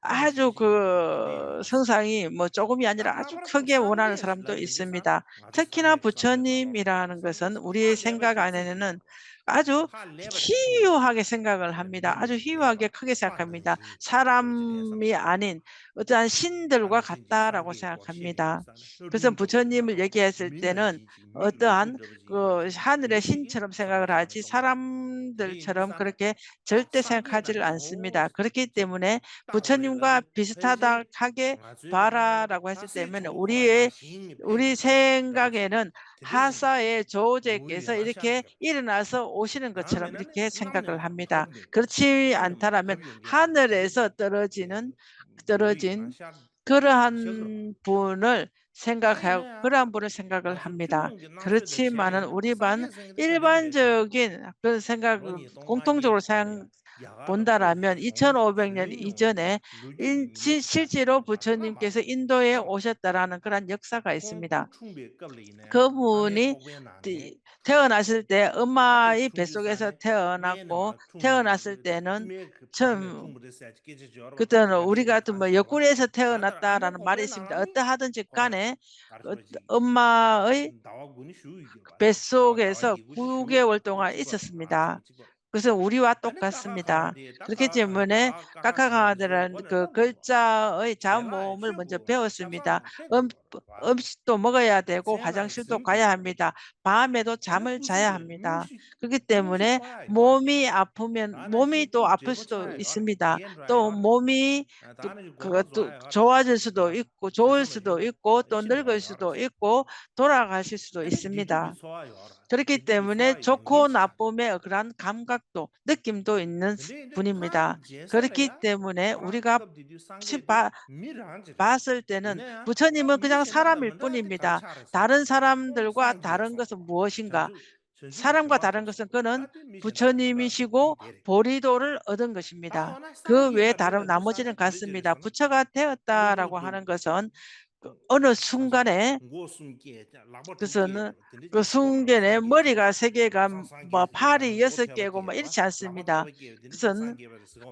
아주 그 성상이 뭐 조금이 아니라 아주 크게 원하는 상계에서 사람도 라벨리사 있습니다. 아주 특히나 상계로 부처님이라는 것은 우리의 하레바 생각 집수지 안에는 아주 하레바 집수지 희유하게 생각을 합니다. 아주 희유하게 크게 생각합니다. 사람이 아닌 어떠한 신들과 같다라고 생각합니다. 그래서 부처님을 얘기했을 때는 어떠한 그 하늘의 신처럼 생각을 하지 사람들처럼 그렇게 절대 생각하지를 않습니다. 그렇기 때문에 부처님과 비슷하다 하게 봐라라고 했을 때면 우리 생각에는 하사의 조제께서 이렇게 일어나서 오시는 것처럼 이렇게 생각을 합니다. 그렇지 않다라면 하늘에서 떨어진 그러한 분을 생각하고 그러한 분을 생각을 합니다. 그렇지만은 우리 반 일반적인 그런 생각을 공통적으로 본다라면 2500년 이전에 실제로 부처님께서 인도에 오셨다라는 그런 역사가 있습니다. 그분이 태어났을 때 엄마의 뱃속에서 태어났고 태어났을 때는 참 그때는 우리 같은 뭐 옆구리에서 태어났다라는 말이 있습니다. 어떠하든지 간에 엄마의 뱃속에서 9개월 동안 있었습니다. 그래서 우리와 똑같습니다. 그렇기 때문에 까까가들은 그 글자의 자음모음을 먼저 배웠습니다. 음식도 먹어야 되고 화장실도 가야 합니다. 밤에도 잠을 자야 합니다. 그렇기 때문에 몸이 아프면 몸이 또 아플 수도 있습니다. 또 몸이 그것도 좋아질 수도 있고 좋을 수도 있고 또 늙을 수도 있고 돌아가실 수도 있습니다. 그렇기 때문에 좋고 나쁨의 그러한 감각도 느낌도 있는 분입니다. 그렇기 때문에 우리가 봤을 때는 부처님은 그냥 사람일 뿐입니다. 다른 사람들과 다른 것은 무엇인가? 사람과 다른 것은 그는 부처님이시고 보리도를 얻은 것입니다. 그 외에 다른 나머지는 같습니다. 부처가 되었다라고 하는 것은 어느 순간에 그래서는 그 순간에 머리가 3개가 뭐 팔이 6개고 뭐 이렇지 않습니다. 그래서는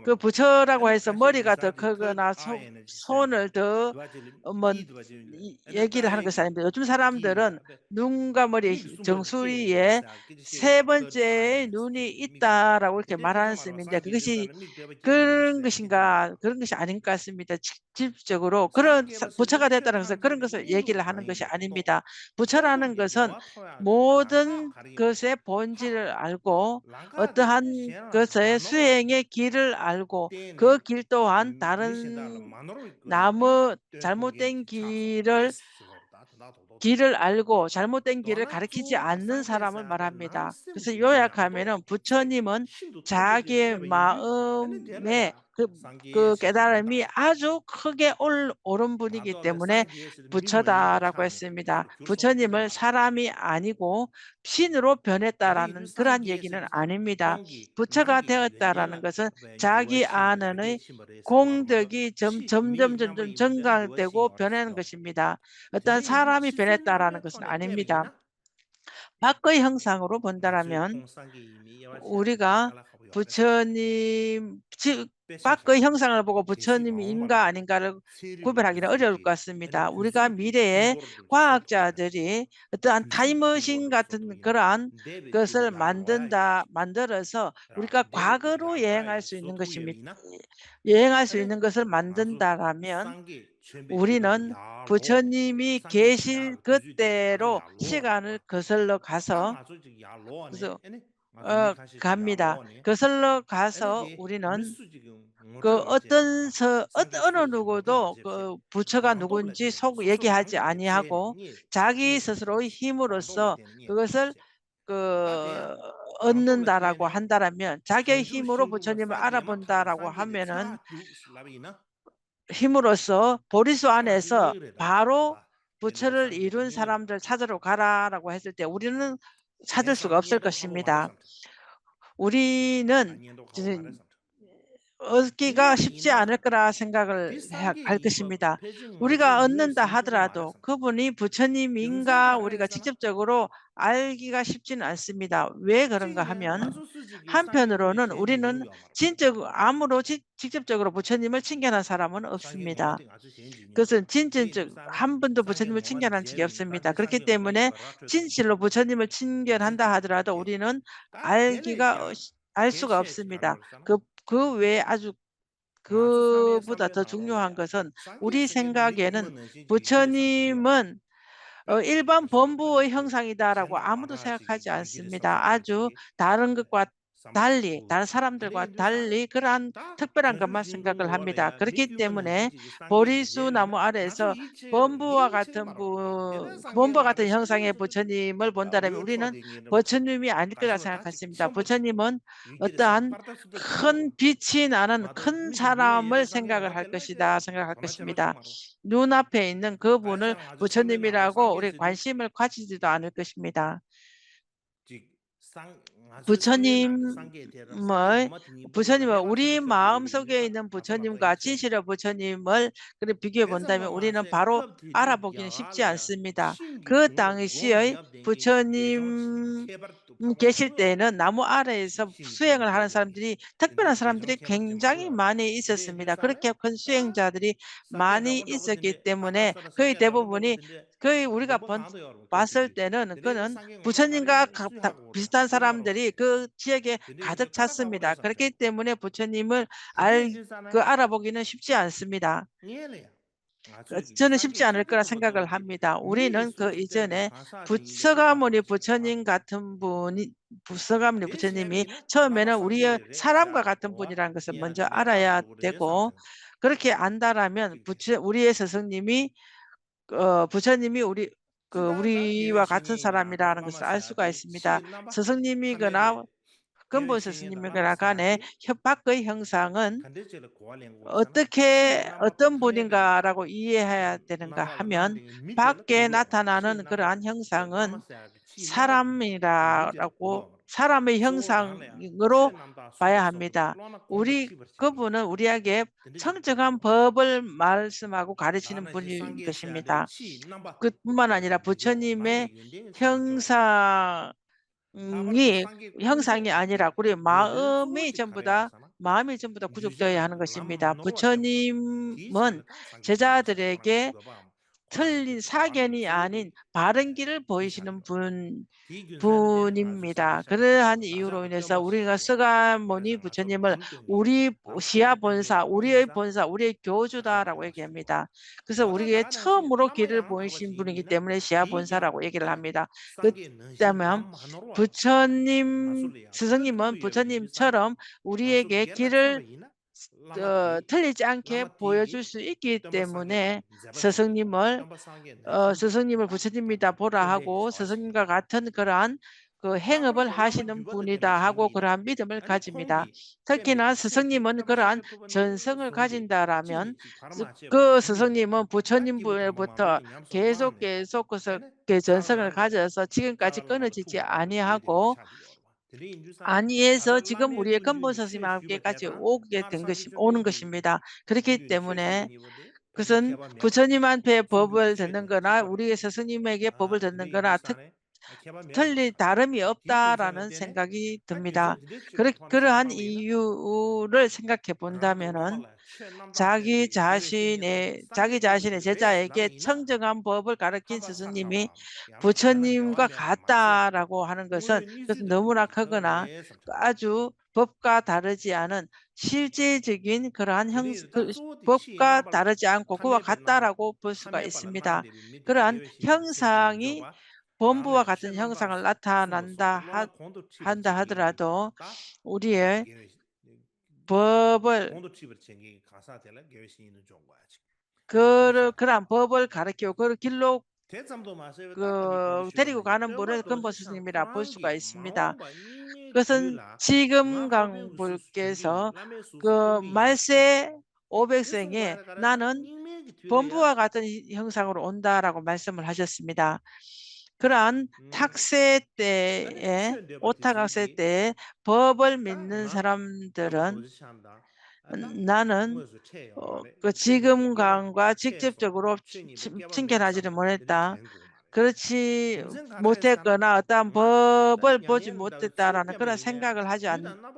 그 부처라고 해서 머리가 더 크거나 손을 더 뭐 얘기를 하는 것이 아닙니다. 요즘 사람들은 눈과 머리 정수리에 3번째 눈이 있다라고 이렇게 말하는 셈인데 그것이 그런 것인가 그런 것이 아닌 것 같습니다. 직접적으로 그런 부처가 됐다는 것은 그런 것을 얘기를 하는 것이 아닙니다. 부처라는 것은 모든 것의 본질을 알고 어떠한 것의 수행의 길을 알고 그 길 또한 다른 잘못된 길을 알고 잘못된 길을 가리키지 않는 사람을 말합니다. 그래서 요약하면은 부처님은 자기의 마음에 그 깨달음이 아주 크게 오른 분이기 때문에 부처다라고 했습니다. 부처님을 사람이 아니고 신으로 변했다라는 그러한 얘기는 아닙니다. 부처가 되었다라는 것은 자기 안의 공덕이 점점 증가되고 변하는 것입니다. 어떤 사람이 변했다라는 것은 아닙니다. 밖의 형상으로 본다라면 우리가 부처님 밖의 형상을 보고 부처님이 인가 아닌가를 구별하기는 어려울 것 같습니다. 우리가 미래에 과학자들이 어떠한 타임머신 같은 그러한 것을 만들어서 우리가 과거로 여행할 수 있는 것입니다. 여행할 수 있는 것을 만든다라면 우리는 부처님이 계실 그때로 시간을 거슬러 가서 그래서 갑니다. 거슬러 가서 우리는 그 어느 누구도 그 부처가 누군지 얘기하지 아니하고 자기 스스로의 힘으로써 그것을 얻는다라고 한다라면 자기의 힘으로 부처님을 알아본다라고 하면은 힘으로써 보리수 안에서 바로 부처를 이룬 사람들 찾으러 가라라고 했을 때 우리는 찾을 수가 없을 것입니다. 우리는 얻기가 쉽지 않을 거라 생각을 할 것입니다. 우리가 얻는다 하더라도 그분이 부처님인가 우리가 직접적으로 알기가 쉽지는 않습니다. 왜 그런가 하면 한편으로는 우리는 진짜 직접적으로 부처님을 칭견한 사람은 없습니다. 그것은 진짜 한 번도 부처님을 칭견한 적이 없습니다. 그렇기 때문에 진실로 부처님을 칭견한다 하더라도 우리는 알 수가 없습니다. 그 외에 아주 그보다 더 중요한 것은 우리 생각에는 부처님은 일반 범부의 형상이다라고 아무도 생각하지 않습니다. 아주 다른 것과 달리, 다른 사람들과 달리 그러한 특별한 것만 생각을 합니다. 그렇기 때문에 보리수 나무 아래에서 범부와 같은 형상의 부처님을 본다면 우리는 부처님이 아닐 거라 생각했습니다. 부처님은 어떠한 큰 빛이 나는 큰 사람을 생각할 것입니다. 눈앞에 있는 그분을 부처님이라고 우리 관심을 가지지도 않을 것입니다. 부처님은 우리 마음속에 있는 부처님과 진실의 부처님을 비교해 본다면 우리는 바로 알아보기는 쉽지 않습니다. 그 당시의 부처님 계실 때에는 나무 아래에서 수행을 하는 사람들이, 특별한 사람들이 굉장히 많이 있었습니다. 그렇게 큰 수행자들이 많이 있었기 때문에 거의 대부분이 우리가 봤을 때는 그는 부처님과 비슷한 사람들이 그 지역에 가득 찼습니다. 그렇기 때문에 부처님을 알아보기는 쉽지 않습니다. 저는 쉽지 않을 거라 생각을 합니다. 우리는 그 이전에 서가모니 부처님이 처음에는 우리의 사람과 같은 분이라는 것을 먼저 알아야 되고, 그렇게 안다라면 우리의 스승님이 부처님이 우리와 같은 사람이라는 것을 알 수가 있습니다. 스승님이거나 근본 스승님이거나 간에 밖의 형상은 어떤 분인가라고 이해해야 되는가 하면 밖에 나타나는 그러한 형상은 사람의 형상으로 봐야 합니다. 그분은 우리에게 청정한 법을 말씀하고 가르치는 분인 것입니다. 그뿐만 아니라 부처님의 형상이 아니라 우리 마음이 전부 다 구족되어야 하는 것입니다. 부처님은 제자들에게 틀린 사견이 아닌 바른 길을 보이시는 분입니다. 그러한 이유로 인해서 우리가 서가모니 부처님을 우리의 본사, 우리의 교주다라고 얘기합니다. 그래서 우리에게 처음으로 길을 보이신 분이기 때문에 시아 본사라고 얘기를 합니다. 그렇다면 스승님은 부처님처럼 우리에게 길을 틀리지 않게 보여줄 수 있기 때문에 스승님을 부처님이다 보라 하고 스승님과 같은 그러한 행업을 하시는 분이다 하고 그러한 믿음을 가집니다. 특히나 스승님은 그러한 전성을 가진다라면 그 스승님은 부처님부터 계속 그 전성을 가져서 지금까지 끊어지지 아니해서 지금 우리의 근본 스승님과 함께까지 오는 것입니다. 그렇기 때문에 그것은 부처님한테 법을 듣는 거나 우리의 스승님에게 법을 듣는 거나 다름이 없다라는 생각이 듭니다. 그러한 이유를 생각해 본다면은 자기 자신의 제자에게 청정한 법을 가르친 스승님이 부처님과 같다라고 하는 것은 너무나 크거나 아주 법과 다르지 않은 실제적인 그러한 법과 다르지 않고 그와 같다라고 볼 수가 있습니다. 그러한 형상이 본부와 같은 형상을 나타난다 하더라도 우리의 법을 그러한 법을 가르치고 그 길로 데리고 가는 분을 근본 스승님이라 볼 수가 있습니다. 그것은 지금 강불께서 말세 500생에 나는 본부와 같은 형상으로 온다라고 말씀을 하셨습니다. 그러한 오타각세 때에 법을 믿는 사람들은 나는 뭐서 체요 말에 그 체제 개발 지금과 직접적으로 체니 개발도 친결하지를 삼 되는 못했다. 전고 말에 그렇지 동생 가라에 사나 못했거나 어떠한 다 법을 보지 양년다 못했다라는 그런 쇼템이네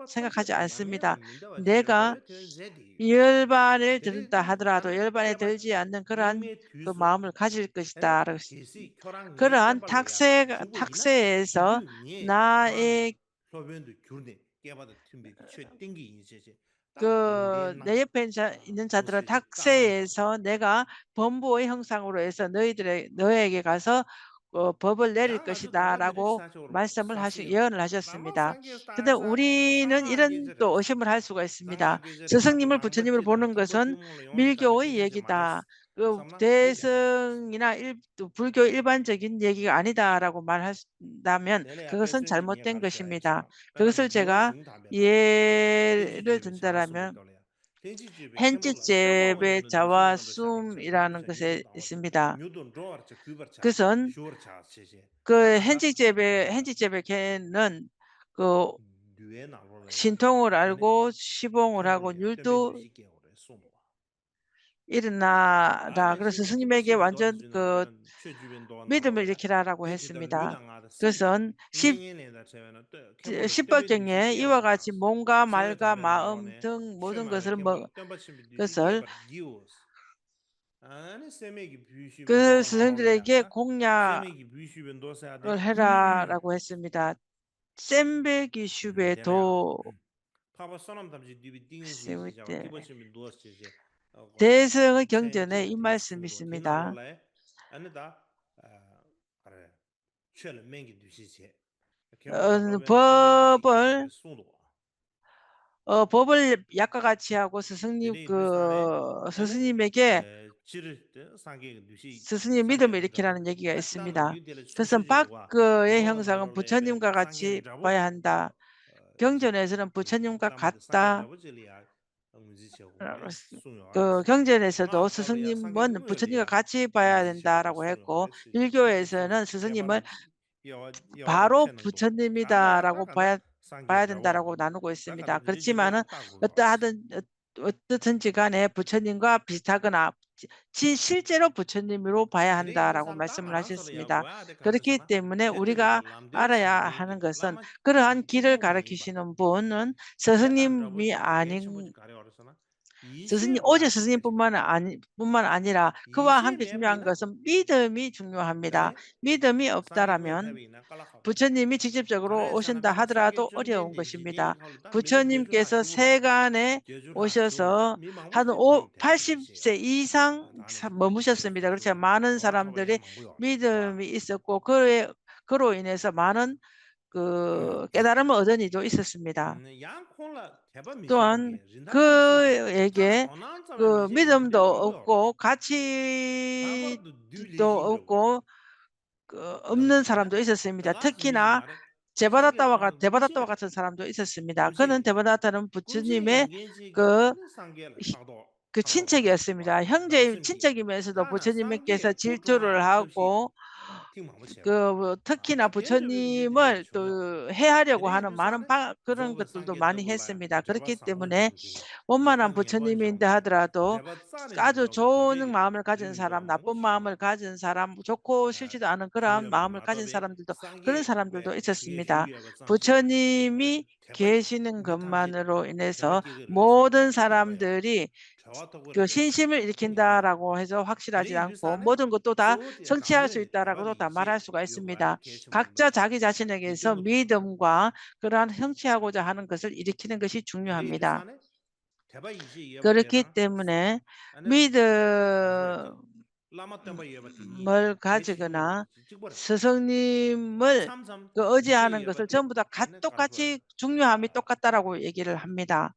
생각하지 않습니다. 민다와 내가 제발에 되는 제디 열반을 데리 든다 하더라도 열반에 개발 들지 않는 그러한 닝메 그 뒤서 마음을 가질 아니 것이다. 제시 교랑에 그러한 개발로야 주고 이나 탁세에서 주주니 다 나의 소변도 귤네 개발도 틈비 최 땡기 이제제 딱 그 린덴나 내 옆에 있는 자들은 도시지 까마야 탁세에서 내가 범부의 형상으로 해서 너에게 가서 법을 내릴 양 아주 대바되는 것이다라고 사적으로 말씀을 사세요 예언을 라마 하셨습니다. 근데 상계스타에서 우리는 상하게 이런 또 저래서 의심을 할 수가 있습니다. 상하게 저래 가도 스승님을 부처님을 망버지다 보는 탐보 것은 주문을 용기다 밀교의 깨지지 얘기다. 말았어 그 삼나 깨지지 말았어 대승이나 또 불교 일반적인 얘기가 아니다라고 말한다면 내내 앞에 그것은 선지 미 잘못된 가르쳐야 것입니다. 했지만 그것을 배바디 제가 누워서 담배나 텐지 예를 집에 장수 든다라면 돌려야 텐지 집에 캠볼라 hen지잽의 쩌바원이는 자와 두신선도 샤버차 숨이라는 샤버차 것에 뉴도 나와서 있습니다. 뉴도 로어차 규버차 그것은 쇼어차 제제 그 다다다 hen지잽의 걔는 그 뉴에 나로래야 신통을 아니 알고 시봉을 하고 캠볼이야 땜베 율도 뉴시게 오래 쏘노 일어나라. 그래서 아메시네 스님에게 티버시면 완전 도와주는 그 데는 최주변도 믿음을 나로래 일으키라라고 베지들 했습니다. 뉴당하다 쓰기 그것은 잉잉잉에다 제외는 또 캠볼로 땜베 뉴시 10법경에 이와 깨버려 같이 나왔어 몸과 세뇌 말과 담배 마음 나로네 등 모든 쉐마네 것을 캠볼 땜바치미 뉴시 것을 깨버려 기우스 아니 세메기 뷰시변 그 도와 나로래야 스승들에게 공략을 세메기 뷰시변 도서야 돼 해라라고 했습니다. 셈베기 내려야 슈베도 파바 사람 담지 디비 띵시 자와 세우때 티버치미 누었지 대승의 경전에 이 체인지 말씀이 레슨으로 있습니다. 디나로래 아니다 그래 최를 맹기 두시지 캠볼라 로벤 땜베 뉴시게 오래 법을 쏘도 법을 약과 같이 하고 스승님 드리 비슷하네 아니 스승님에게 지를 때 상계 뉴시 스승님 믿음을 상계다 일으키라는 얘기가 딱다는 있습니다. 뉴델의 그것은 수수지도와 밖의 도와 형상은 나로래베 부처님과 같이 상계를 잡어 봐야 한다. 경전에서는 부처님과 담아도 상계 같다. 잡으질이야 응지치고 말해 수요 그 알았어 경전에서도 나 가로야 상계 스승님은 부처님과 누워야 같이 봐야 응지치고 된다라고 수요 했고 말했지 수요 일교에서는 스승님을 개발은 여와도 바로 채능도 간다 부처님이다라고 간다 봐야 상계를 잡어 된다라고 나누고 딱 있습니다. 간다 드리지베 그렇지만은 딱 굴러왔어 어떠하든 어떻든지 간에 부처님과 비슷하거나 실제로 부처님으로 봐야 드리 한다라고 비슷한 다 말씀을 말한 소리야 하셨습니다. 뭐야 내 그렇기 가르쳐나 때문에 제때들이 우리가 람데비 알아야 하는 샹게기 것은 라마 그러한 길을 띵몽이 봐 가르치시는 분은 제단 스승님이 잡아지 개첨부지 아닌 가려 알았으나 스승님, 이시에 오직 와지 가지 스승님뿐만 뿐만 아니라 그와 이시에 함께 중요한 내비나 것은 믿음이 중요합니다. 가래 믿음이 상계고 없다라면 대비나 깔라카도 부처님이 직접적으로 가래 오신다 사나베나 상계 하더라도 좀 어려운 된디 것입니다. 지진 하루다 믿음 제주다 부처님께서 주부다 세간에 제주다 주부다 오셔서 한 미망부지 딩 대비 이시요 80세 이상 다네 머무셨습니다. 그렇죠. 많은 로아 타버리 사람들이 망부요 와 믿음이 있었고 그로 인해서 많은 그 깨달음을 얻은 이도 있었습니다. 양콘라 대박 또한 미시랑게 린다케 수도 타나 그에게 도난 점에 그 미시는 믿음도 딘데 비벼 없고 가치도 다버도 뉴리징벼 없고 없는 다버치나 사람도 있었습니다. 다가스 미시 특히나 말에 상계 데바다타와 방도 같은 사람도 있었습니다. 그는 꿀제기 데바다타는 꿀제 부처님의 인겐지기 그, 아니 상계를 히- 강도 그 강도가 와 친척이었습니다. 형제 람슴기 친척이면서도 다나 부처님께서 상계 질투를 쿠트와 첩시 하고 팅마무체와 특히나 아다 견접에 미지들이 부처님을 주노 또 해하려고 드레이 하는 많은 비슷하네 그런 조거 것들도 상계 많이 더블라야 했습니다. 저거 그렇기 상고 때문에 정지 저거 원만한 녀번 부처님인데 정지 하더라도 대바 짜는 아주 저거 좋은 드레이 마음을 가진 드레이 저 사람, 망고 나쁜 마음을 쇼 가진 사람, 좋고 싫지도 않은 그러한 중요하다 마음을 가진 마더베 사람들도 그런 상계 왜 사람들도 그게 있었습니다. 휴게가 짱시 부처님이 대바 계시는 미탐지 것만으로 대바 인해서 끼거래서 모든 팅마봐요 사람들이 저와도 그 그래서 신심을 팅마봐요 일으킨다라고 해서 확실하지 드레이 않고 비슷하네 모든 것도 다 소디야 성취할 수 당연히 있다라고도 대바디 다 말할 이제 수가 요바야 있습니다. 개심문도 각자 자기 자신에게서 믿음부터 나오네 믿음과 그러한 성취하고자 하는 것을 일으키는 것이 드레이 중요합니다. 비슷하네 대바 이제 이어바 그렇기 대다 때문에 아니 믿음을 가서야지 라마 땜바 이어바 티니 개심문도 가지거나 찍버려 스승님을 참삼 이제 의지하는 이어바 것을 티 전부 다 아니 가르쳐야 똑같이 중요함이 똑같다라고 얘기를 합니다.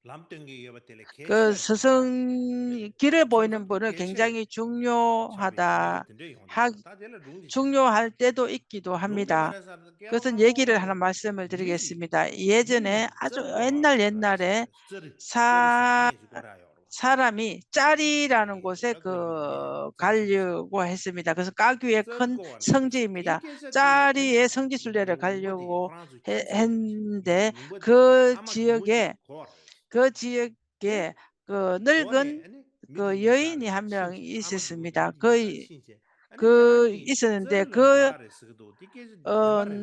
람땡게 이어바 텔레 그 개셔야지 말아야 스승 길을 보이는 참삼 분은 개체 굉장히 차비 내가 중요하다. 든데 이혼다 다들 룽지 챘다 중요할 때도 있기도 룽지 합니다. 말해서 그것은 얘기를 하나 깨알하고 말씀을 뉴시 드리겠습니다. 예전에 뉴시 아주 쩌르고와 옛날에 가르쳐야 쩌르 사, 쩌르샤네 주거라요 사람이 짜리라는 쩌리 곳에 쩌르 링게 쩌르샤비샤 가려고 했습니다. 그래서 까귀의 큰 쩌르고와는 뉴시 성지입니다. 개개셔텔레 아니 짜리의 성지순례를 롱버디 가려고 프랑스 캡슐 뉴시 했는데 롱버디 그 아마 기모치 지역에 고아라서 그 지역 게 그 늙은 그 여인이 한 명 있었습니다. 있었는데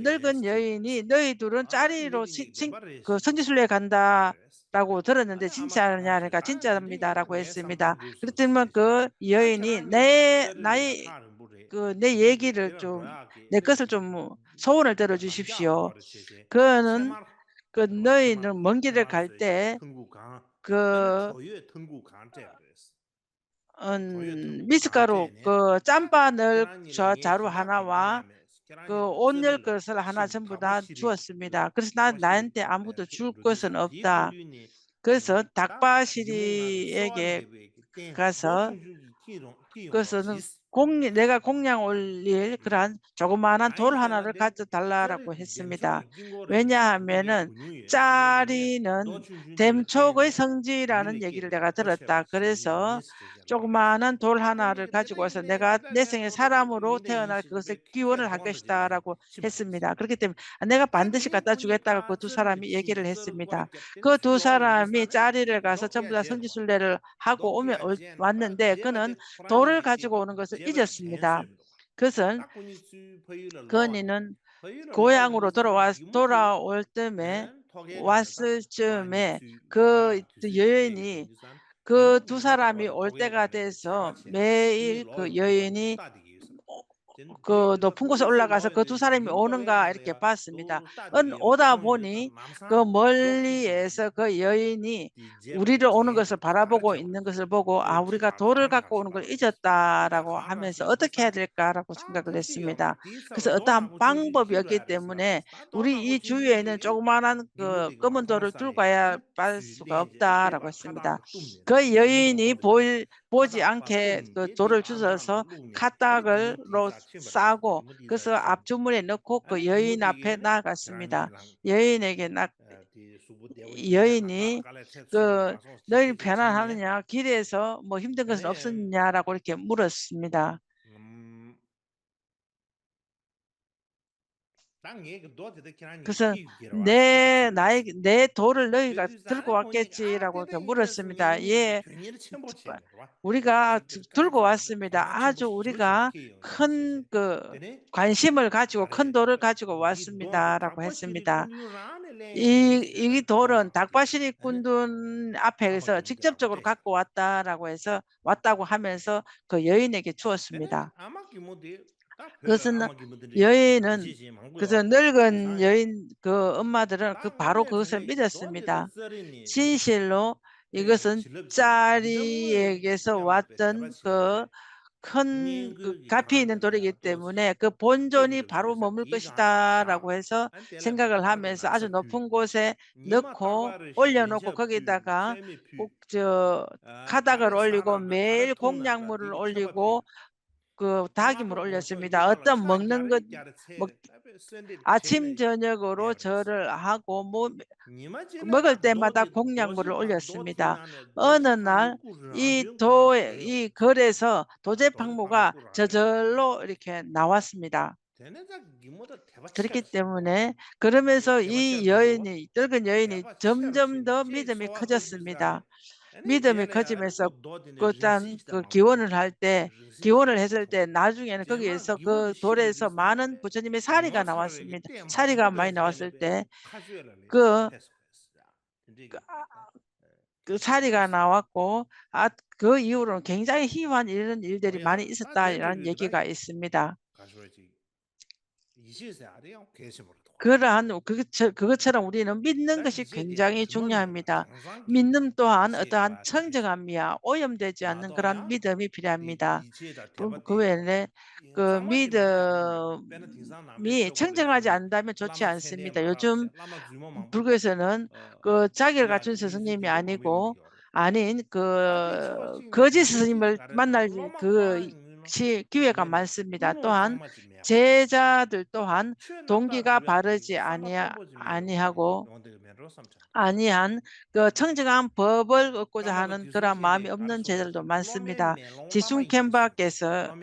늙은 여인이 "너희들은 짜리로 그 성지순례 간다."라고 들었는데 "진짜냐?" 하니까 "진짜입니다."라고 했습니다. 그랬더니만 그 여인이 내 얘기를 좀 내 것을 좀 소원을 들어 주십시오. 그거는 너희는 먼 길을 갈 때 그 미숫가루 짬바 넣을 자루 하나와 옷 열 것을 하나 전부 다 주었습니다. 그래서 나한테 아무도 줄 것은 없다. 그래서 닭바시리에게 가서 그것은 내가 공양 올릴 그러한 조그마한 돌 하나를 가져달라고 했습니다. 왜냐하면은 짜리는 댐촉의 성지라는 얘기를 내가 들었다. 그래서 조그마한 돌 하나를 가지고 와서 내가 내 생에 사람으로 태어날 그것을 기원을 할 것이다 라고 했습니다. 그렇기 때문에 내가 반드시 갖다 주겠다고 그 두 사람이 얘기를 했습니다. 그 두 사람이 짜리를 가서 전부 다 성지순례를 하고 왔는데 그는 돌을 가지고 오는 것을 잊었습니다. 그것은 건이는 고향으로 돌아올 왔을 즈음에 그 여인이 그 두 사람이 올 때가 돼서 매일 그 여인이 그 높은 곳에 올라가서 그 두 사람이 오는가 이렇게 봤습니다. 오다 보니 그 멀리에서 그 여인이 우리를 오는 것을 바라보고 있는 것을 보고 우리가 돌을 갖고 오는 걸 잊었다라고 하면서 어떻게 해야 될까라고 생각을 했습니다. 그래서 어떠한 방법이 없기 때문에 우리 이 주위에는 조그마한 그 검은 돌을 들고 가야 할 수가 없다라고 했습니다. 그 여인이 보지 않게 그 돌을 주워서 카딱으로 싸고 그래서 앞주머니에 넣고 그 여인 앞에 나아갔습니다. 여인이 너희 편안하느냐? 길에서 뭐 힘든 것은 없었냐라고 이렇게 물었습니다. 그래서 내 돌을 너희가 들고 왔겠지라고 이렇게 물었습니다. 예, 우리가 들고 왔습니다. 아주 우리가 큰 관심을 가지고 큰 돌을 가지고 왔습니다라고 했습니다. 이 돌은 닭바시리 군둔 앞에서 직접적으로 갖고 왔다고 하면서 그 여인에게 주었습니다. 그것은 여인은 그래서 늙은 여인 그 엄마들은 바로 그것을 믿었습니다. 진실로 이것은 짜리에게서 왔던 큰 가피 있는 돌이기 때문에 그 본존이 바로 머물 것이다라고 해서 생각을 하면서 아주 높은 곳에 올려놓고 거기다가 꼭 가닥을 올리고 매일 공약물을 올리고 닭임을 올렸습니다. 어떤 아침 저녁으로 절을 하고 먹을 때마다 공약물을 올렸습니다. 어느 날 이 걸에서 도제팡모가 저절로 이렇게 나왔습니다. 그렇기 때문에 그러면서 이 늙은 여인이 점점 더 믿음이 커졌습니다. 믿음이 커지면서 기원을 했을 때 나중에는 거기에서 그 돌에서 많은 부처님의 사리가 나왔습니다. 사리가 많이 나왔을 때 그 사리가 나왔고 그 이후로는 굉장히 희화한 이런 일들이 많이 있었다라는 얘기가 있습니다. 그것처럼 우리는 믿는 것이 굉장히 중요합니다. 믿음 또한 어떠한 청정함이야 오염되지 않는 그런 믿음이 필요합니다. 그 외에 그 믿음이 청정하지 않다면 좋지 않습니다. 요즘 불교에서는 자기를 갖춘 스승님이 아닌 거짓 스승님을 만날 기회가 많습니다. 또한 제자들 또한 동기가 바르지 아니한 청정한 법을 얻고자 하는 그런 마음이 없는 제자들도 많습니다. 지순 켐바께서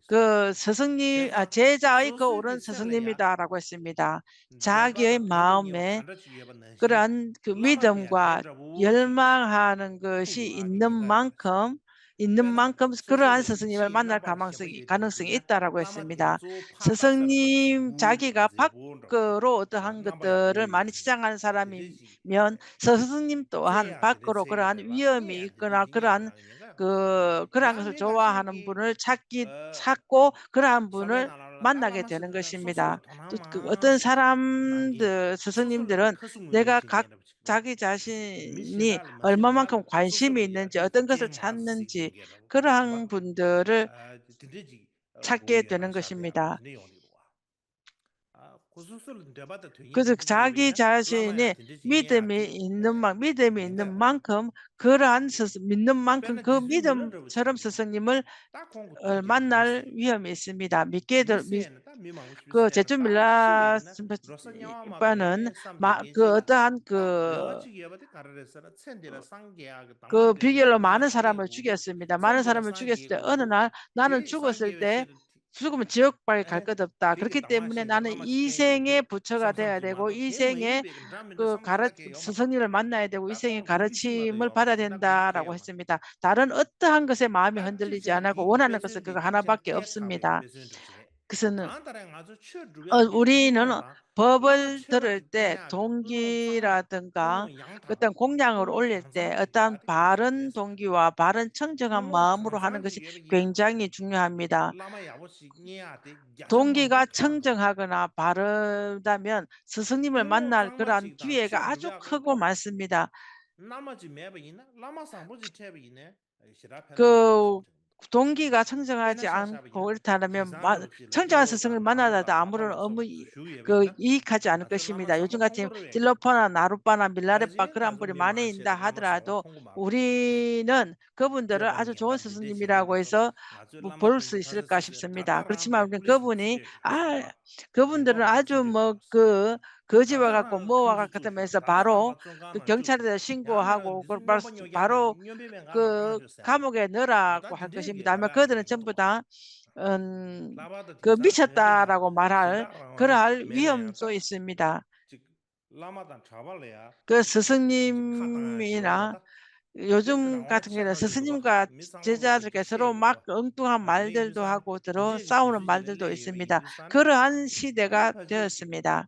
그 스승님, 그래서 제자의 그 소수의 옳은 셀러야. 스승님이다라고 했습니다. 자기의 대바다 마음에 그러한 그 믿음과 열망하는 것이 있는 만큼 그러한 스승님을 만날 가능성이 있다라고 했습니다. 스승님 자기가 밖으로 어떠한 것들을 많이 치장하는 사람이면 스승님 또한 밖으로 그러한 위험이 있거나 그러한 것을 좋아하는 분을 찾고 그러한 분을 만나게 되는 것입니다. 또 어떤 사람들, 스승님들은 내가 자기 자신이 얼마만큼 관심이 있는지, 어떤 것을 찾는지 그러한 분들을 찾게 되는 것입니다. 그래서 자기 자신의 믿음이 있는 만큼 믿는 만큼 그 믿음처럼 스승님을 만날 위험이 있습니다. 그 제주 밀라바는 그 어떠한 그 비결로 많은 사람을 죽였습니다. 많은 사람을 죽였을 때 어느 날 나는 죽었을 때 죽으면 지옥밖에 갈 것 없다. 그렇기 때문에 나는 이생의 부처가 되어야 되고 이생의 스승님을 만나야 되고 이생의 가르침을 받아야 된다라고 했습니다. 다른 어떠한 것에 마음이 흔들리지 않고 원하는 것은 그거 하나밖에 없습니다. 그래서는 우리는 법을 들을 때 동기라든가 어떤 공양을 올릴 때 어떤 바른 동기와 바른 청정한 마음으로 하는 것이 굉장히 중요합니다. 동기가 청정하거나 바르다면 스승님을 만날 그러한 기회가 아주 크고 많습니다. 그 동기가 청정하지 않고 그렇다면 청정한 스승을 만나도 아무런 이익하지 않을 것입니다. 요즘같이 딜로파나 나룻바나 밀라레바 그런 분이 많이 있다 하더라도 우리는 그분들을 아주 좋은 스승님이라고 해서 볼 수 있을까 싶습니다. 그렇지만 우리는 그분들은 아주 거지와 같고 뭐와 같으면서 바로 경찰에 신고하고 바로 감옥에 넣으라고 할 것입니다. 아마 그들은 전부 다 미쳤다라고 그럴 위험도 있습니다. 그 스승님이나 요즘 같은 경우는 스승님과 제자들께 서로 막 엉뚱한 말들도 하고 싸우는 말들도 있습니다. 그러한 시대가 되었습니다.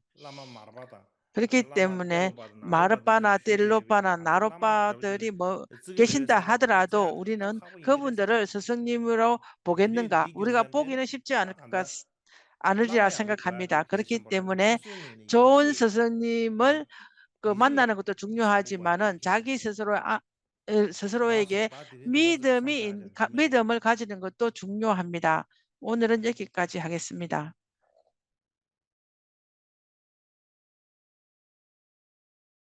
그렇기 때문에 마르바나 딜로파나 나룻바들이 계신다 하더라도 우리는 그분들을 스승님으로 보겠는가? 우리가 보기는 쉽지 않으리라 생각합니다. 그렇기 때문에 좋은 스승님을 만나는 것도 중요하지만은 자기 스스로에게 믿음을 가지는 것도 중요합니다. 오늘은 여기까지 하겠습니다.